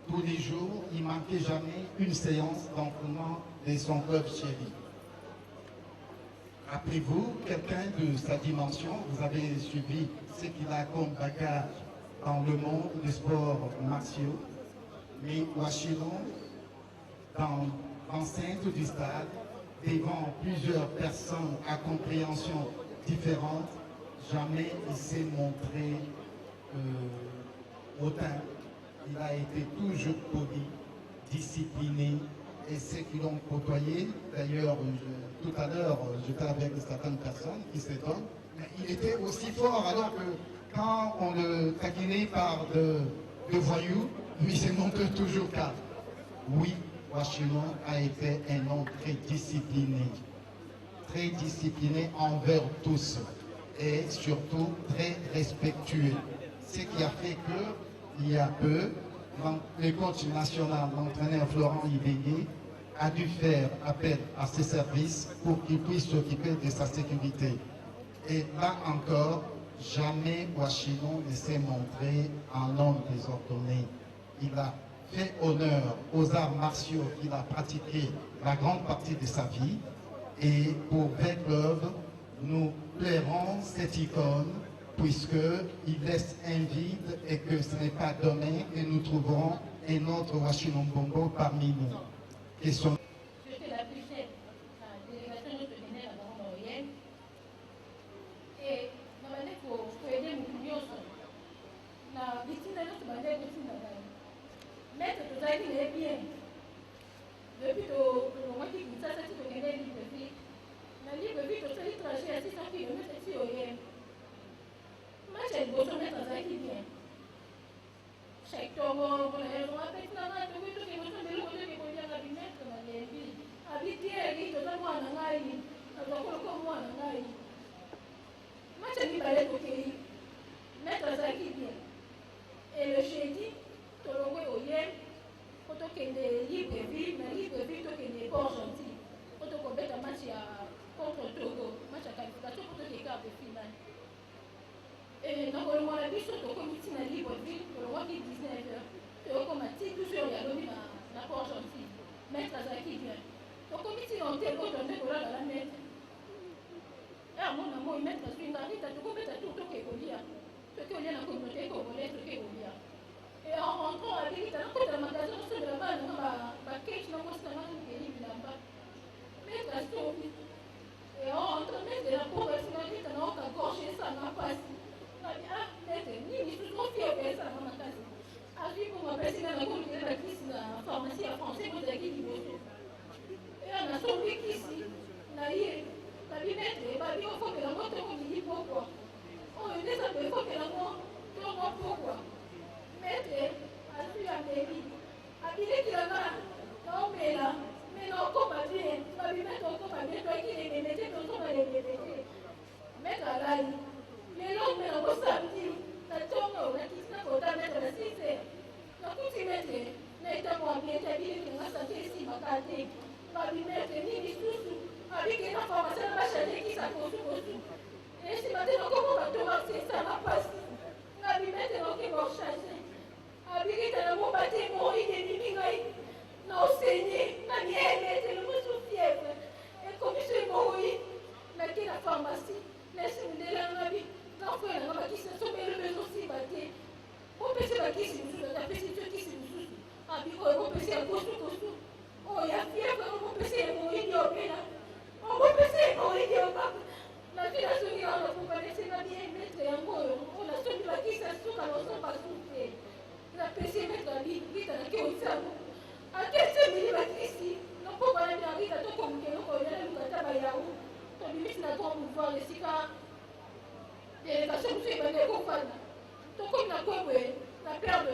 Tous les jours, il ne manquait jamais une séance d'entraînement de son club chéri. Rappelez-vous, quelqu'un de sa dimension, vous avez suivi ce qu'il a comme bagage dans le monde des sports martiaux, mais Wachino, dans l'enceinte du stade, devant plusieurs personnes à compréhension différente, jamais il s'est montré hautain. Il a été toujours poli, discipliné et ceux qui l'ont côtoyé. D'ailleurs, tout à l'heure, j'étais avec certaines personnes qui s'étonnent. Mais il était aussi fort alors que quand on le taquinait par de voyous, lui s'est montré toujours calme. Oui, Washington a été un homme très discipliné envers tous et surtout très respectueux. Ce qui a fait que, il y a peu, le coach national, l'entraîneur Florent Ibégué, a dû faire appel à ses services pour qu'il puisse s'occuper de sa sécurité. Et là encore, jamais Washington ne s'est montré un homme désordonné. Il a fait honneur aux arts martiaux qu'il a pratiqués la grande partie de sa vie. Et pour V-Club, nous plairons cette icône puisqu'il laisse un vide et que ce n'est pas demain que nous trouverons un autre Washington Bongo parmi nous. Question. J'étais la plus chère de la délégation de Bénin à Baron Maurienne. Et dans la lettre pour aider mon union, la victime de notre bandère de Sindagal. Maître de Zaki est bien. Depuis le mois qui vous a sorti de Bénin libre vie, la libre vie de ce trajet à 600 km ici au Yen. Moi, j'ai le beau de mettre Zaki bien. Chaque tour, on a fait la main de tout qui vous a donné le coup de la binette dans la vie. Habiter à l'île de la Moine en Aïe, à la Moine en Aïe. Moi, j'ai mis la lettre au pays. Mettre Zaki bien. Et le jeudi, tu l'as au Yen. Quand on est libre de vie, mais libre de vie, tu es pas gentil. Quand on combat un match contre Togo, match à qualification pour les quarts de finale. Et donc, on a vu sur le comité de libre de vie, pour le mois qui 19h. Tu as commencé toujours il y a l'homme dans port gentil. Maître Zaki vient. Le comité on était l'autre, on est là dans la maître. Et à mon amour, il met la suite, tu as tout combattu à tout qui est au lien. Tu es au lien de la communauté congolaise, tu es au lien. Et en rentrant à l'élite, on a un magasin de la balle, on a un cage, on a un livre là-bas. Mais la sauve. Et en rentrant, mais de la pauvre, on a dit, on a gorgé ça, on a passé. On a dit, ah, mais ni je suis trop fier de ça, on a passé. Ah, oui, pour m'appeler, on a commis la crise dans la pharmacie à français, on a dit, et on a sauvé qu'ici, on a dit, on a dit, mais il faut que la mort te dise pourquoi. Oh, il est ça, il faut que la mort te dise pourquoi. Maître, à lui la mairie, à lui qui la va, non mais là, mais non, comme à bien, va lui mettre comme à bien, toi qui les mettez, nous sommes à les mettez. Maître à l'ail, mais non, mais on va samedi, la tombe, la question pour ta mettre la 6 heures. La coupe, maître, n'est pas moi bien, t'as dit que la santé ici, ma carte, va lui mettre ni sous, avec une information, va changer qui s'accroche au sous. Et si maintenant, comment on va tomber, ça va passer. Va lui mettre dans qui va changer. Abirita na mobate mori de bimingai na osenye na niele te le musu fièvre et comme c'est mori na qui la pharmacie laisse me la nabi na foi na ba qui se sombe le besoin si baté on peut se ba qui si musu na pesi to qui si musu abi on peut se kosu oh ya fièvre on peut se mori de opéra on peut se mori de opéra la vie la souri on peut pas laisser na bien mettre yango on a souri ba qui se souka no so pas souper la PC mettre la vie, vite à la queue au cerveau. À quel se mêler la ici? Non, pas voilà, mais arrive à ton communiqué, non, il y a le tabayaou. Ton limite n'a pas pouvoir, les cigares. Délégation, vous savez, les confans. Ton comme la quoi, la perte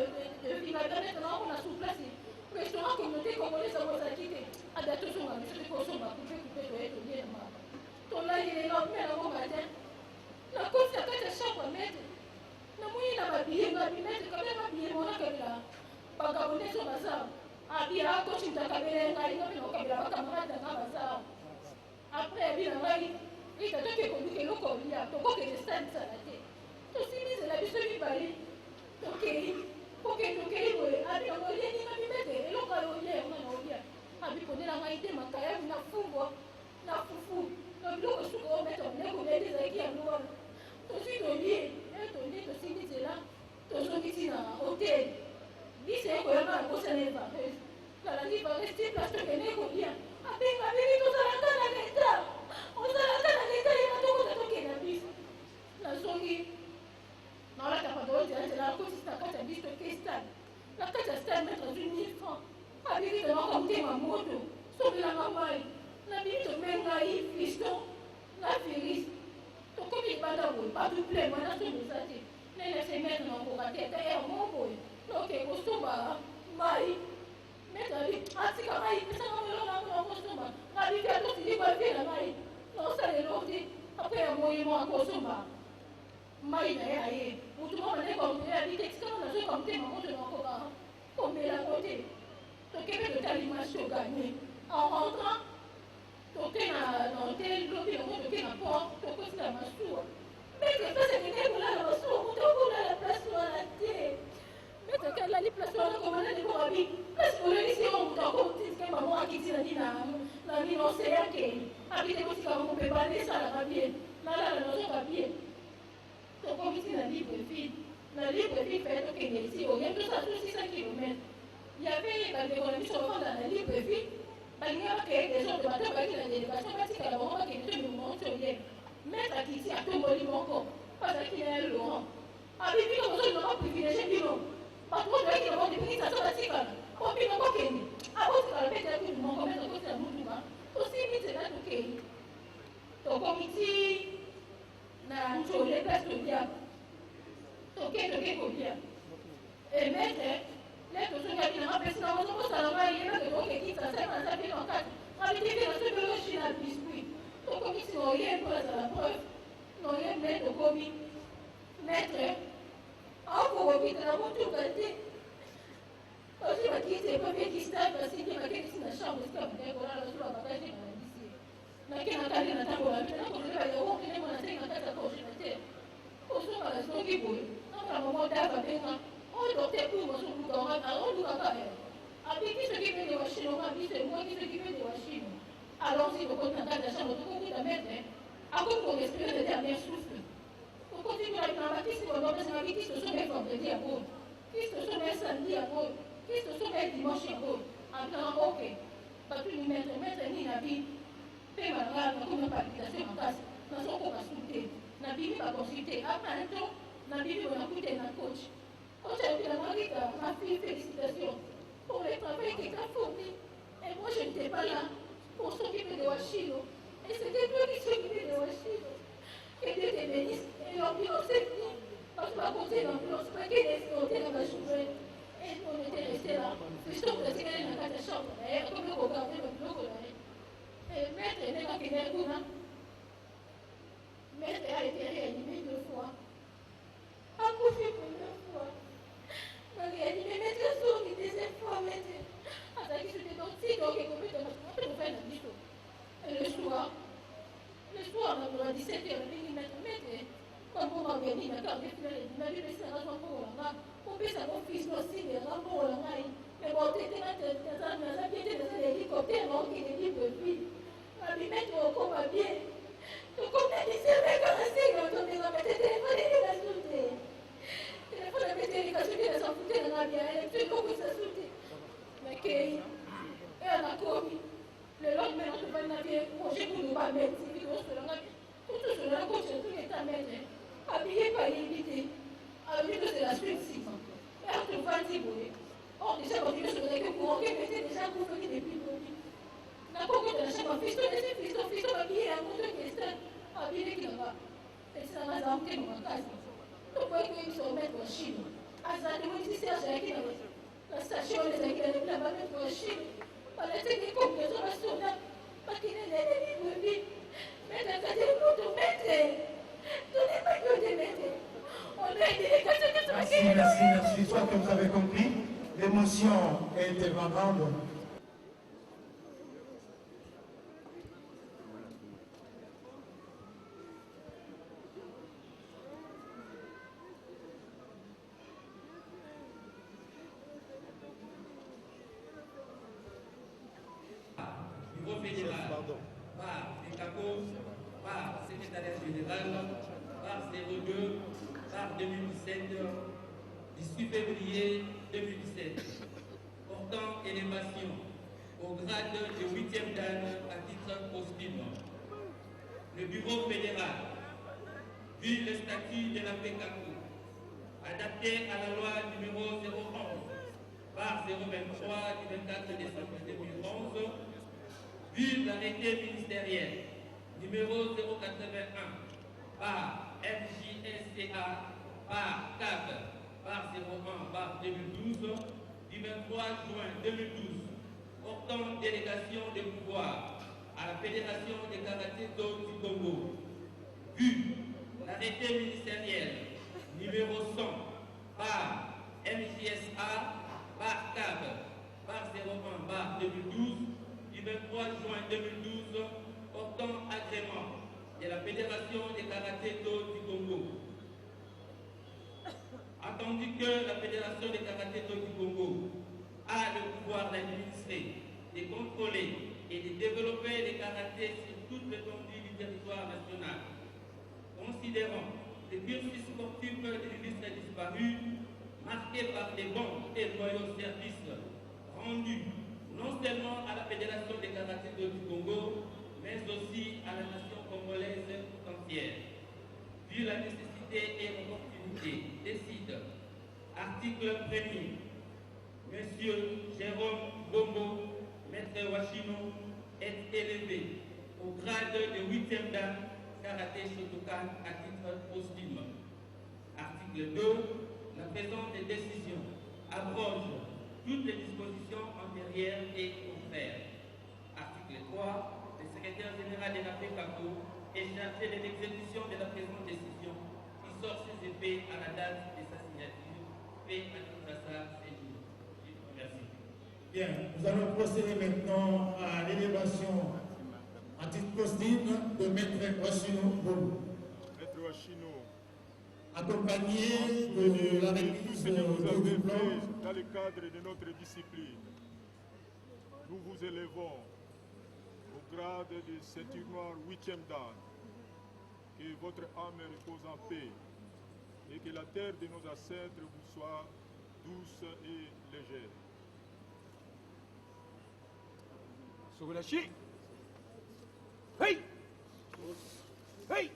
de vie, la planète, on a sous-placé. Restaurant communauté congolaise, ça va s'acquitter. À la toujours, mais c'est pour ça, on va couper, doit être bien. Ton là, il est là, mais là, au matin. La cause, c'est que chaque fois, mettre. Na mui na babiye na bimete kabela babiye mona kabela bagabone so bazao abia ko chinta kabela ngai no no kabela bakamara na bazao après bien ngai ita to ke ko duke loko lia to ko ke stand salate to simize la biso bi bali to ke ko ke wo abi ngo le ni na bimete eloko lo le na no bia abi ko dela ngai te makaya na fumbo na fufu no biloko suko meto ne ko le za ki anu to si to lie tondi tosingisi la tozongisi na hotel bisi ekoyamba na kosa na evareuse kala ti varesti place tokende kolia abenga beli tozalaka na leta ozalaka na leta yena tokota tokenda bisi nazongi naolaka padooti anzela akotisi na kati ya bisi toke stade na kati ya stade mettre 1000 francs abiki tonaka motema moto sombelanga mai na bini tomenga ye fiston na firis tokomi libanda boye baduple mwana sombesa te nene semestre nakoka te ata ere mo boye noke kosomba mai metali atika mai pesanga melonga na kosomba na bibi atosili bavie na mai naosalelo te apres ya moyemo akosomba mai na ye aye mutu moko nde komte ya bitekisaka nazoka motema moto nakoka komelako te tokebe totalimasi oganye en rentrant toke na hotel lobi yango toke na port tokosila masuwa mbeke place ekende kolala masuwa moto okolala place wana te mbeke okalali place wana komana nekokabi place kolelisi yango moto akotiske bango akiti na nini oseyake abite kotika bango mpe balesalaka bien nalala nazoka bien tokomisi na libreville na libreville faye tokende esi oye tosala to 600 kilomètre yabe bandeko na biso bafanda na libreville balinga bakeye des ordre bato baki na délégation batikala bango bakende to mimonso ye maître akiti atomboli moko bazalaki na ye laurent abibino bozolinoka privilege bino bato bozalaki na bango depekisa so batikala po bino bokende abotikala mpe te kudu moko maître akotila mutuka tosimi nzela tokei tokomiti na njole place toliaka toke kolia maître leto soki abina apesi na moto kosala ngai yebeke tokekisa sema nza bino kati abitiki na soki oyoshi na biskuit tokomisi na oye mpo azala preuve na oye mpe tokomi maître akokokita na motuka te osi bakiti epapier kistage basiki bakekisi na chambre esika batekolala osi babakage banadisi nake nakali na ntango na bino nakozela yaokende mona nsenga kati ya congélateur osongala soki boye nakona momo dava benga oyo docteur pour mosoluka olukaka abiki soki mpe de washino nga biso emwaki soki mpe de washino allons-y tokoti na kati ya chambre tokokuta maître akoki korespire le dernier souffle tokoti tolakina bakisi bonopesanga bikisi tosombe vendredi yango kisi tosombe samedi yango kisi tosombe dimanche yango abikanga oke batuni maître nini nabi mpe bananga nakomi palpitation makasi nazokoka su te nabimi baconsulte apres nto nabimi bonakute na coach ma fille, félicitations pour le travail que tu as fourni. Et moi, je n'étais pas là pour s'occuper de Wachino. Et c'était toi qui s'occupais de Wachino. Que Dieu te bénisse. Et l'ambulance est venue. Parce qu'on a compté l'ambulance, pas qu'elle est montée dans ma journée. Et on était restés là. Je suis resté dans la chambre. Et comme on regardait le bloc, et maître est là qui est là. Maître a été réanimé 2 fois. A couché pour 2 fois. réanimé maître soki deuxième fois maître azalaki soki donc ekobeta mpe tofai na biso le soir na 17 heures nabengi maître bambonga beni na carte finale nabi pesanga zwa mpongola nga kopesanga fils nosilanga mpongola ngai me botete naza bien te naza na hélicoptère naokende libreville nabi maître okoma bien tokomna disemeka nasenga tomenga mete telefone elikasu te telefone apete elikasu te nasafu te nanga bien elektrikokwisa su te nakei ea nakomi le lendemain natovandi na bien proje kunu bameti bikosolanga totosolana koche toleta maître abiye payebi te alobi que c'est la suite 6 ans et atovandi boye or déjà quand tu sozalaki courant ke mete déjà kufoki depuis lobi nakokota na chambre fisto nesi fisto babiye yango tokesta abiyeki nanga esinanga aza motema makasi tokoyeki biso maître wa chine azala demonisi serge ayaki na station ezalaki na lebi na bamaître wa chine balateki combinaison basoda bakinelele libobi maître akateli moto maître Merci. J'espère que vous avez compris. L'émotion est tellement grande. Niveau fédéral, par FECACO, par secrétariat général, par 02, par 2017, 18 février 2017, portant élévation au grade de 8e dan à titre posthume. Le bureau fédéral, vu le statut de la FECACO, adapté à la loi numéro 011 par 023 du 24 décembre 2011, vu l'arrêté ministériel numéro 081 par MJSCA par CAP par 01 par 2012 du 23 juin 2012 portant délégation de pouvoir à la Fédération des karaté-do du Congo, vu l'arrêté ministériel numéro 100 par MJSA par CAB par 01 par 2012 du 23 juin 2012 portant agrément de la Fédération des karaté-do du Congo. Attendu que la Fédération des karaté-do du Congo a le pouvoir d'administrer, de contrôler et de développer les karatés sur toute l'étendue du territoire national, considérant le cursus sportif de l'illustre disparu, marqué par des bons et loyaux services rendus non seulement à la Fédération des karaté-do du Congo, mais aussi à la nation congolaise tout entière. Vu la nécessité et l'opportunité, décide, article 1er, Monsieur Jérôme Bombo, Maître Washino, est élevé au grade de 8e dan karaté Shotokan à titre posthume. Article 2. La présente décision abroge toutes les dispositions antérieures et contraires. Article 3. Le secrétaire général de la FECACO est chargé de l'exécution de la présente décision qui sort ses effets à la date de sa signature, fait à titre à sa séjour. Merci. Bien, nous allons procéder maintenant à l'élévation à titre posthume de Maître Washino Bobo. Maître Washino, accompagné de la remise ce que vous de avez diplôme. fait dans le cadre de notre discipline, nous vous élevons au grade de ceinture noire 8e dan. Que votre âme repose en paix et que la terre de nos ancêtres vous soit douce et légère. Sogolashi. Hey! Hey!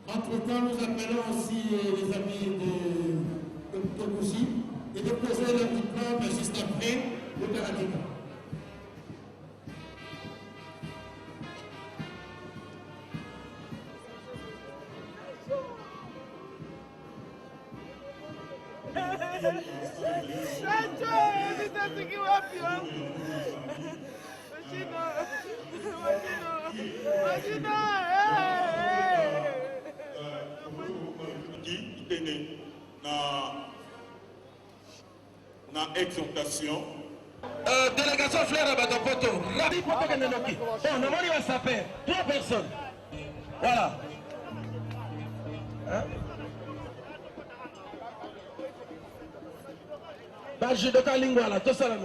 Entre-temps, nous appelons aussi les amis de Tokushi et déposer leur diplôme juste après le karatéka. na exhortation. Délégation Flair à Bagapoto. Rabi Papa Kananoki. Bon, normalement, il va s'appeler 3 personnes. Voilà. Hein? Bah, je dois lingua tout ça là.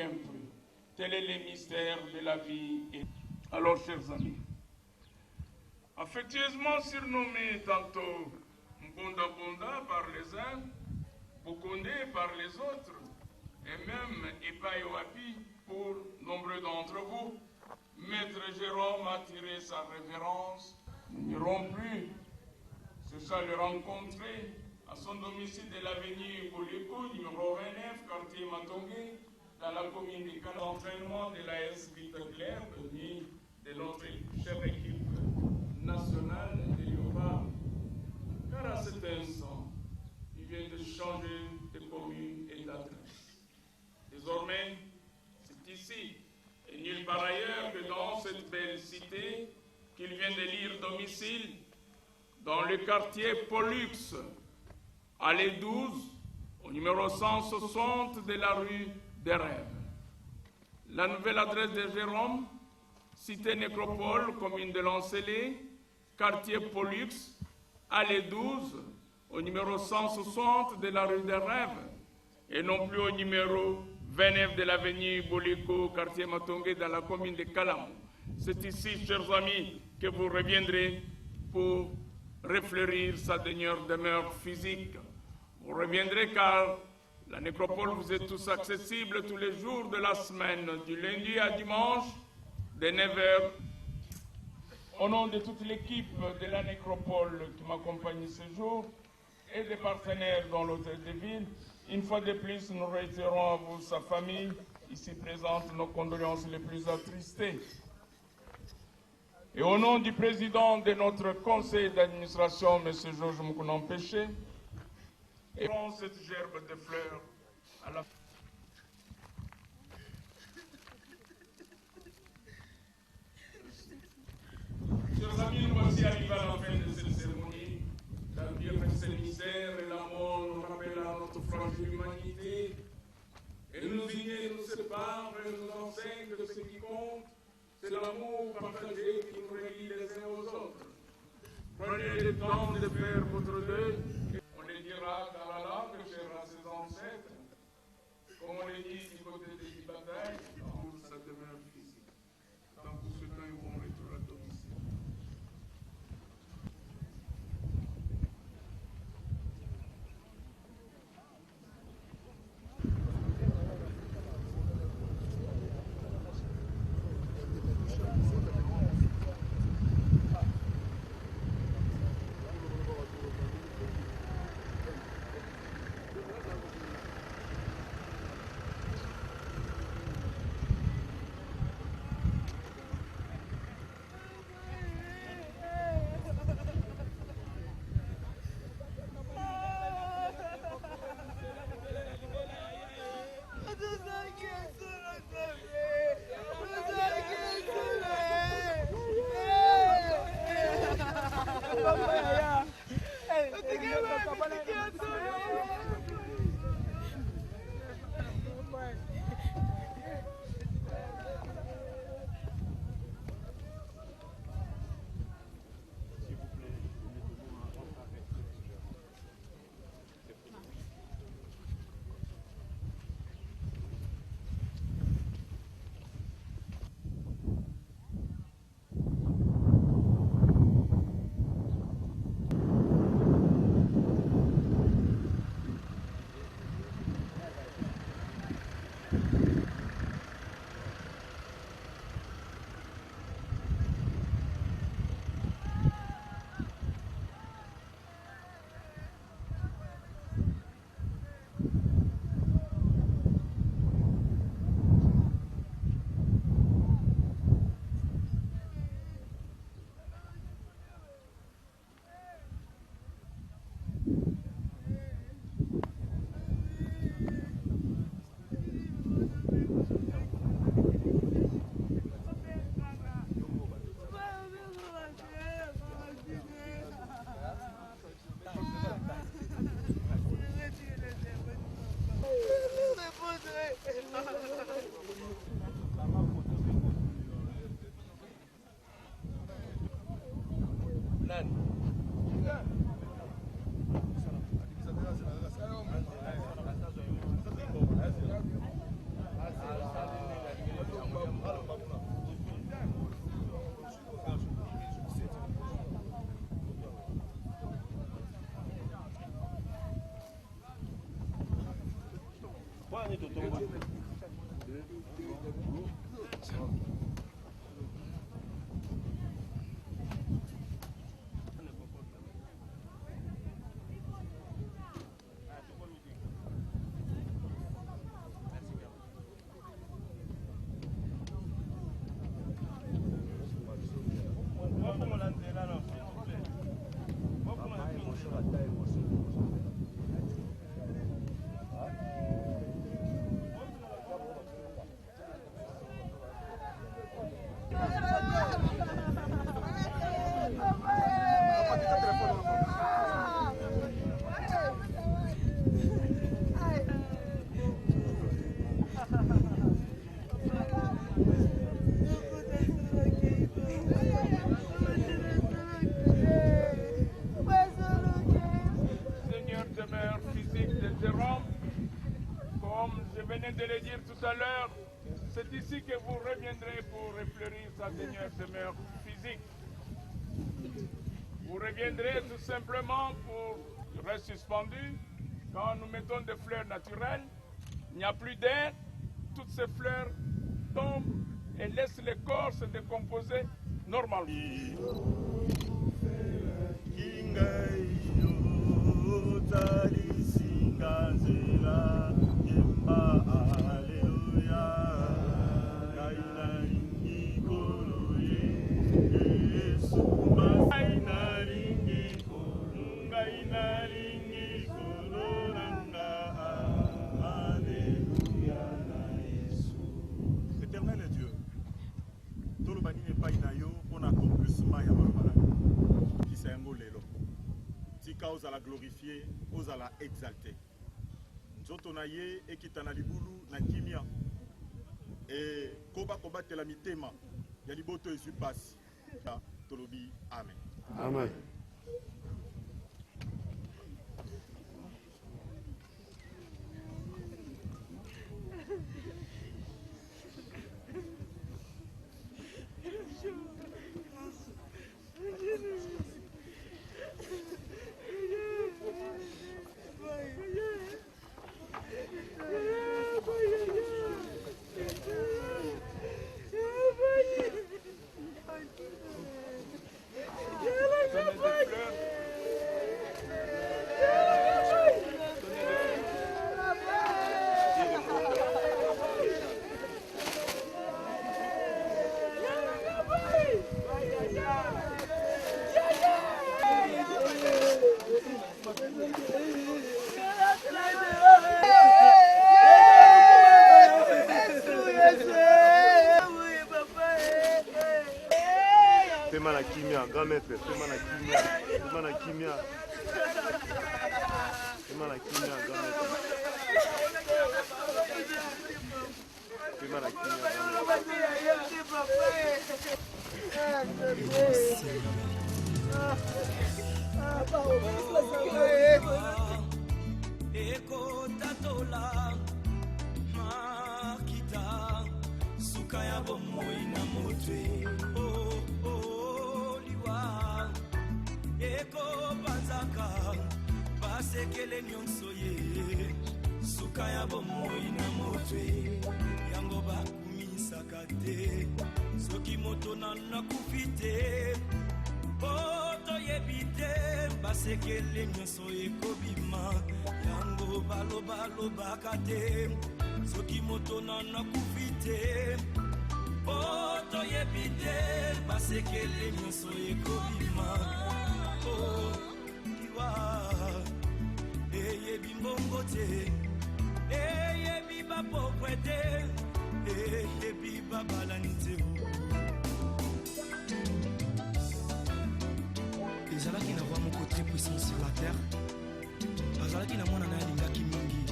rien plus. Tel est le mystère de la vie. Alors, chers amis, affectueusement surnommé tantôt Mbonda Bonda par les uns, Bokondé par les autres, et même Epayoapi pour nombreux d'entre vous, Maître Jérôme a tiré sa révérence. Nous n'irons plus ce soir le rencontrer à son domicile de l'avenue Boléco, numéro 29, quartier Matongé, dans la commune de Kala, d'entraînement de l'AS Vita-Claire, de notre chère équipe nationale de Yoruba. Car à cet instant, il vient de changer de commune et d'adresse. Désormais, c'est ici, et nulle part ailleurs que dans cette belle cité, qu'il vient de lire domicile, dans le quartier Pollux, allée 12, au numéro 160 de la rue des Rêves. La nouvelle adresse de Jérôme, cité Nécropole, commune de Lancelé, quartier Pollux, allée 12, au numéro 160 de la rue des Rêves, et non plus au numéro 29 de l'avenue Boliko, quartier Matongé, dans la commune de Kalamou. C'est ici, chers amis, que vous reviendrez pour refleurir sa dernière demeure physique. Vous reviendrez car la nécropole vous est tous accessible tous les jours de la semaine, du lundi à dimanche, de 9h. Au nom de toute l'équipe de la nécropole qui m'accompagne ce jour et des partenaires dans l'hôtel de ville, une fois de plus, nous réitérons à vous, sa famille, ici présente, nos condoléances les plus attristées. Et au nom du président de notre conseil d'administration, M. Georges Moukonan Péché, et prend cette gerbe de fleurs à la Chers amis, nous voici arrivés à la fin de cette cérémonie. L'empire de ses misères et la mort nous rappellent à notre fragile humanité. Et nous unit, nous sépare et nous enseigne que ce qui compte, c'est l'amour partagé qui nous relie les uns aux autres. Prenez le temps de faire votre deuil. On le dira dans la langue chère à ses ancêtres. Comme on le dit du côté des batailles, dans sa demeure physique. Dans tout ce temps, ils vont retourner à domicile. à l'heure, c'est ici que vous reviendrez pour refleurir sa dernière demeure physique. Vous reviendrez tout simplement pour rester suspendu. Quand nous mettons des fleurs naturelles, il n'y a plus d'air, toutes ces fleurs tombent et laissent le corps se décomposer normalement. Éternel Dieu, Tolobani n'est pas inayo pour l'accomplissement ya mabara. Qui c'est un mot lelo. Tika osala glorifier, osala exalter. Nzoto na ye ekitana libulu na kimia. Et koba kobatela mitema ya liboto esu pasi. Tolobi amen. Amen. Fais-moi la kimia, grand maître, fais-moi la kimia, fais-moi la kimia. Fais-moi la kimia, grand maître. Fais-moi la kimia, sekele nyonso ye suka ya bomoi na motwe yango bakumisaka te soki moto nakufi te toyebi te basekele nyonso ekobima yango balobaka te soki moto nakufi te toyebi te basekele nyonso ekobima liwa eyebi mbongo te eyebi bapokwe te eyebi babalani te ezalaki na roi moko très puissant sur la terre azalaki na mwana na ye alingaki mingi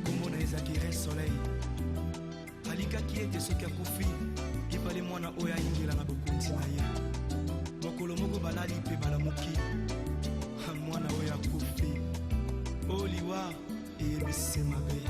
kombo na ezalaki Rein Soleil alikaki ete soki akufi epale mwana oyo ayingelanga bokonzi na ye mokolo moko balali mpe balamuki mwana oyo akufi oliwa eyebisi mabe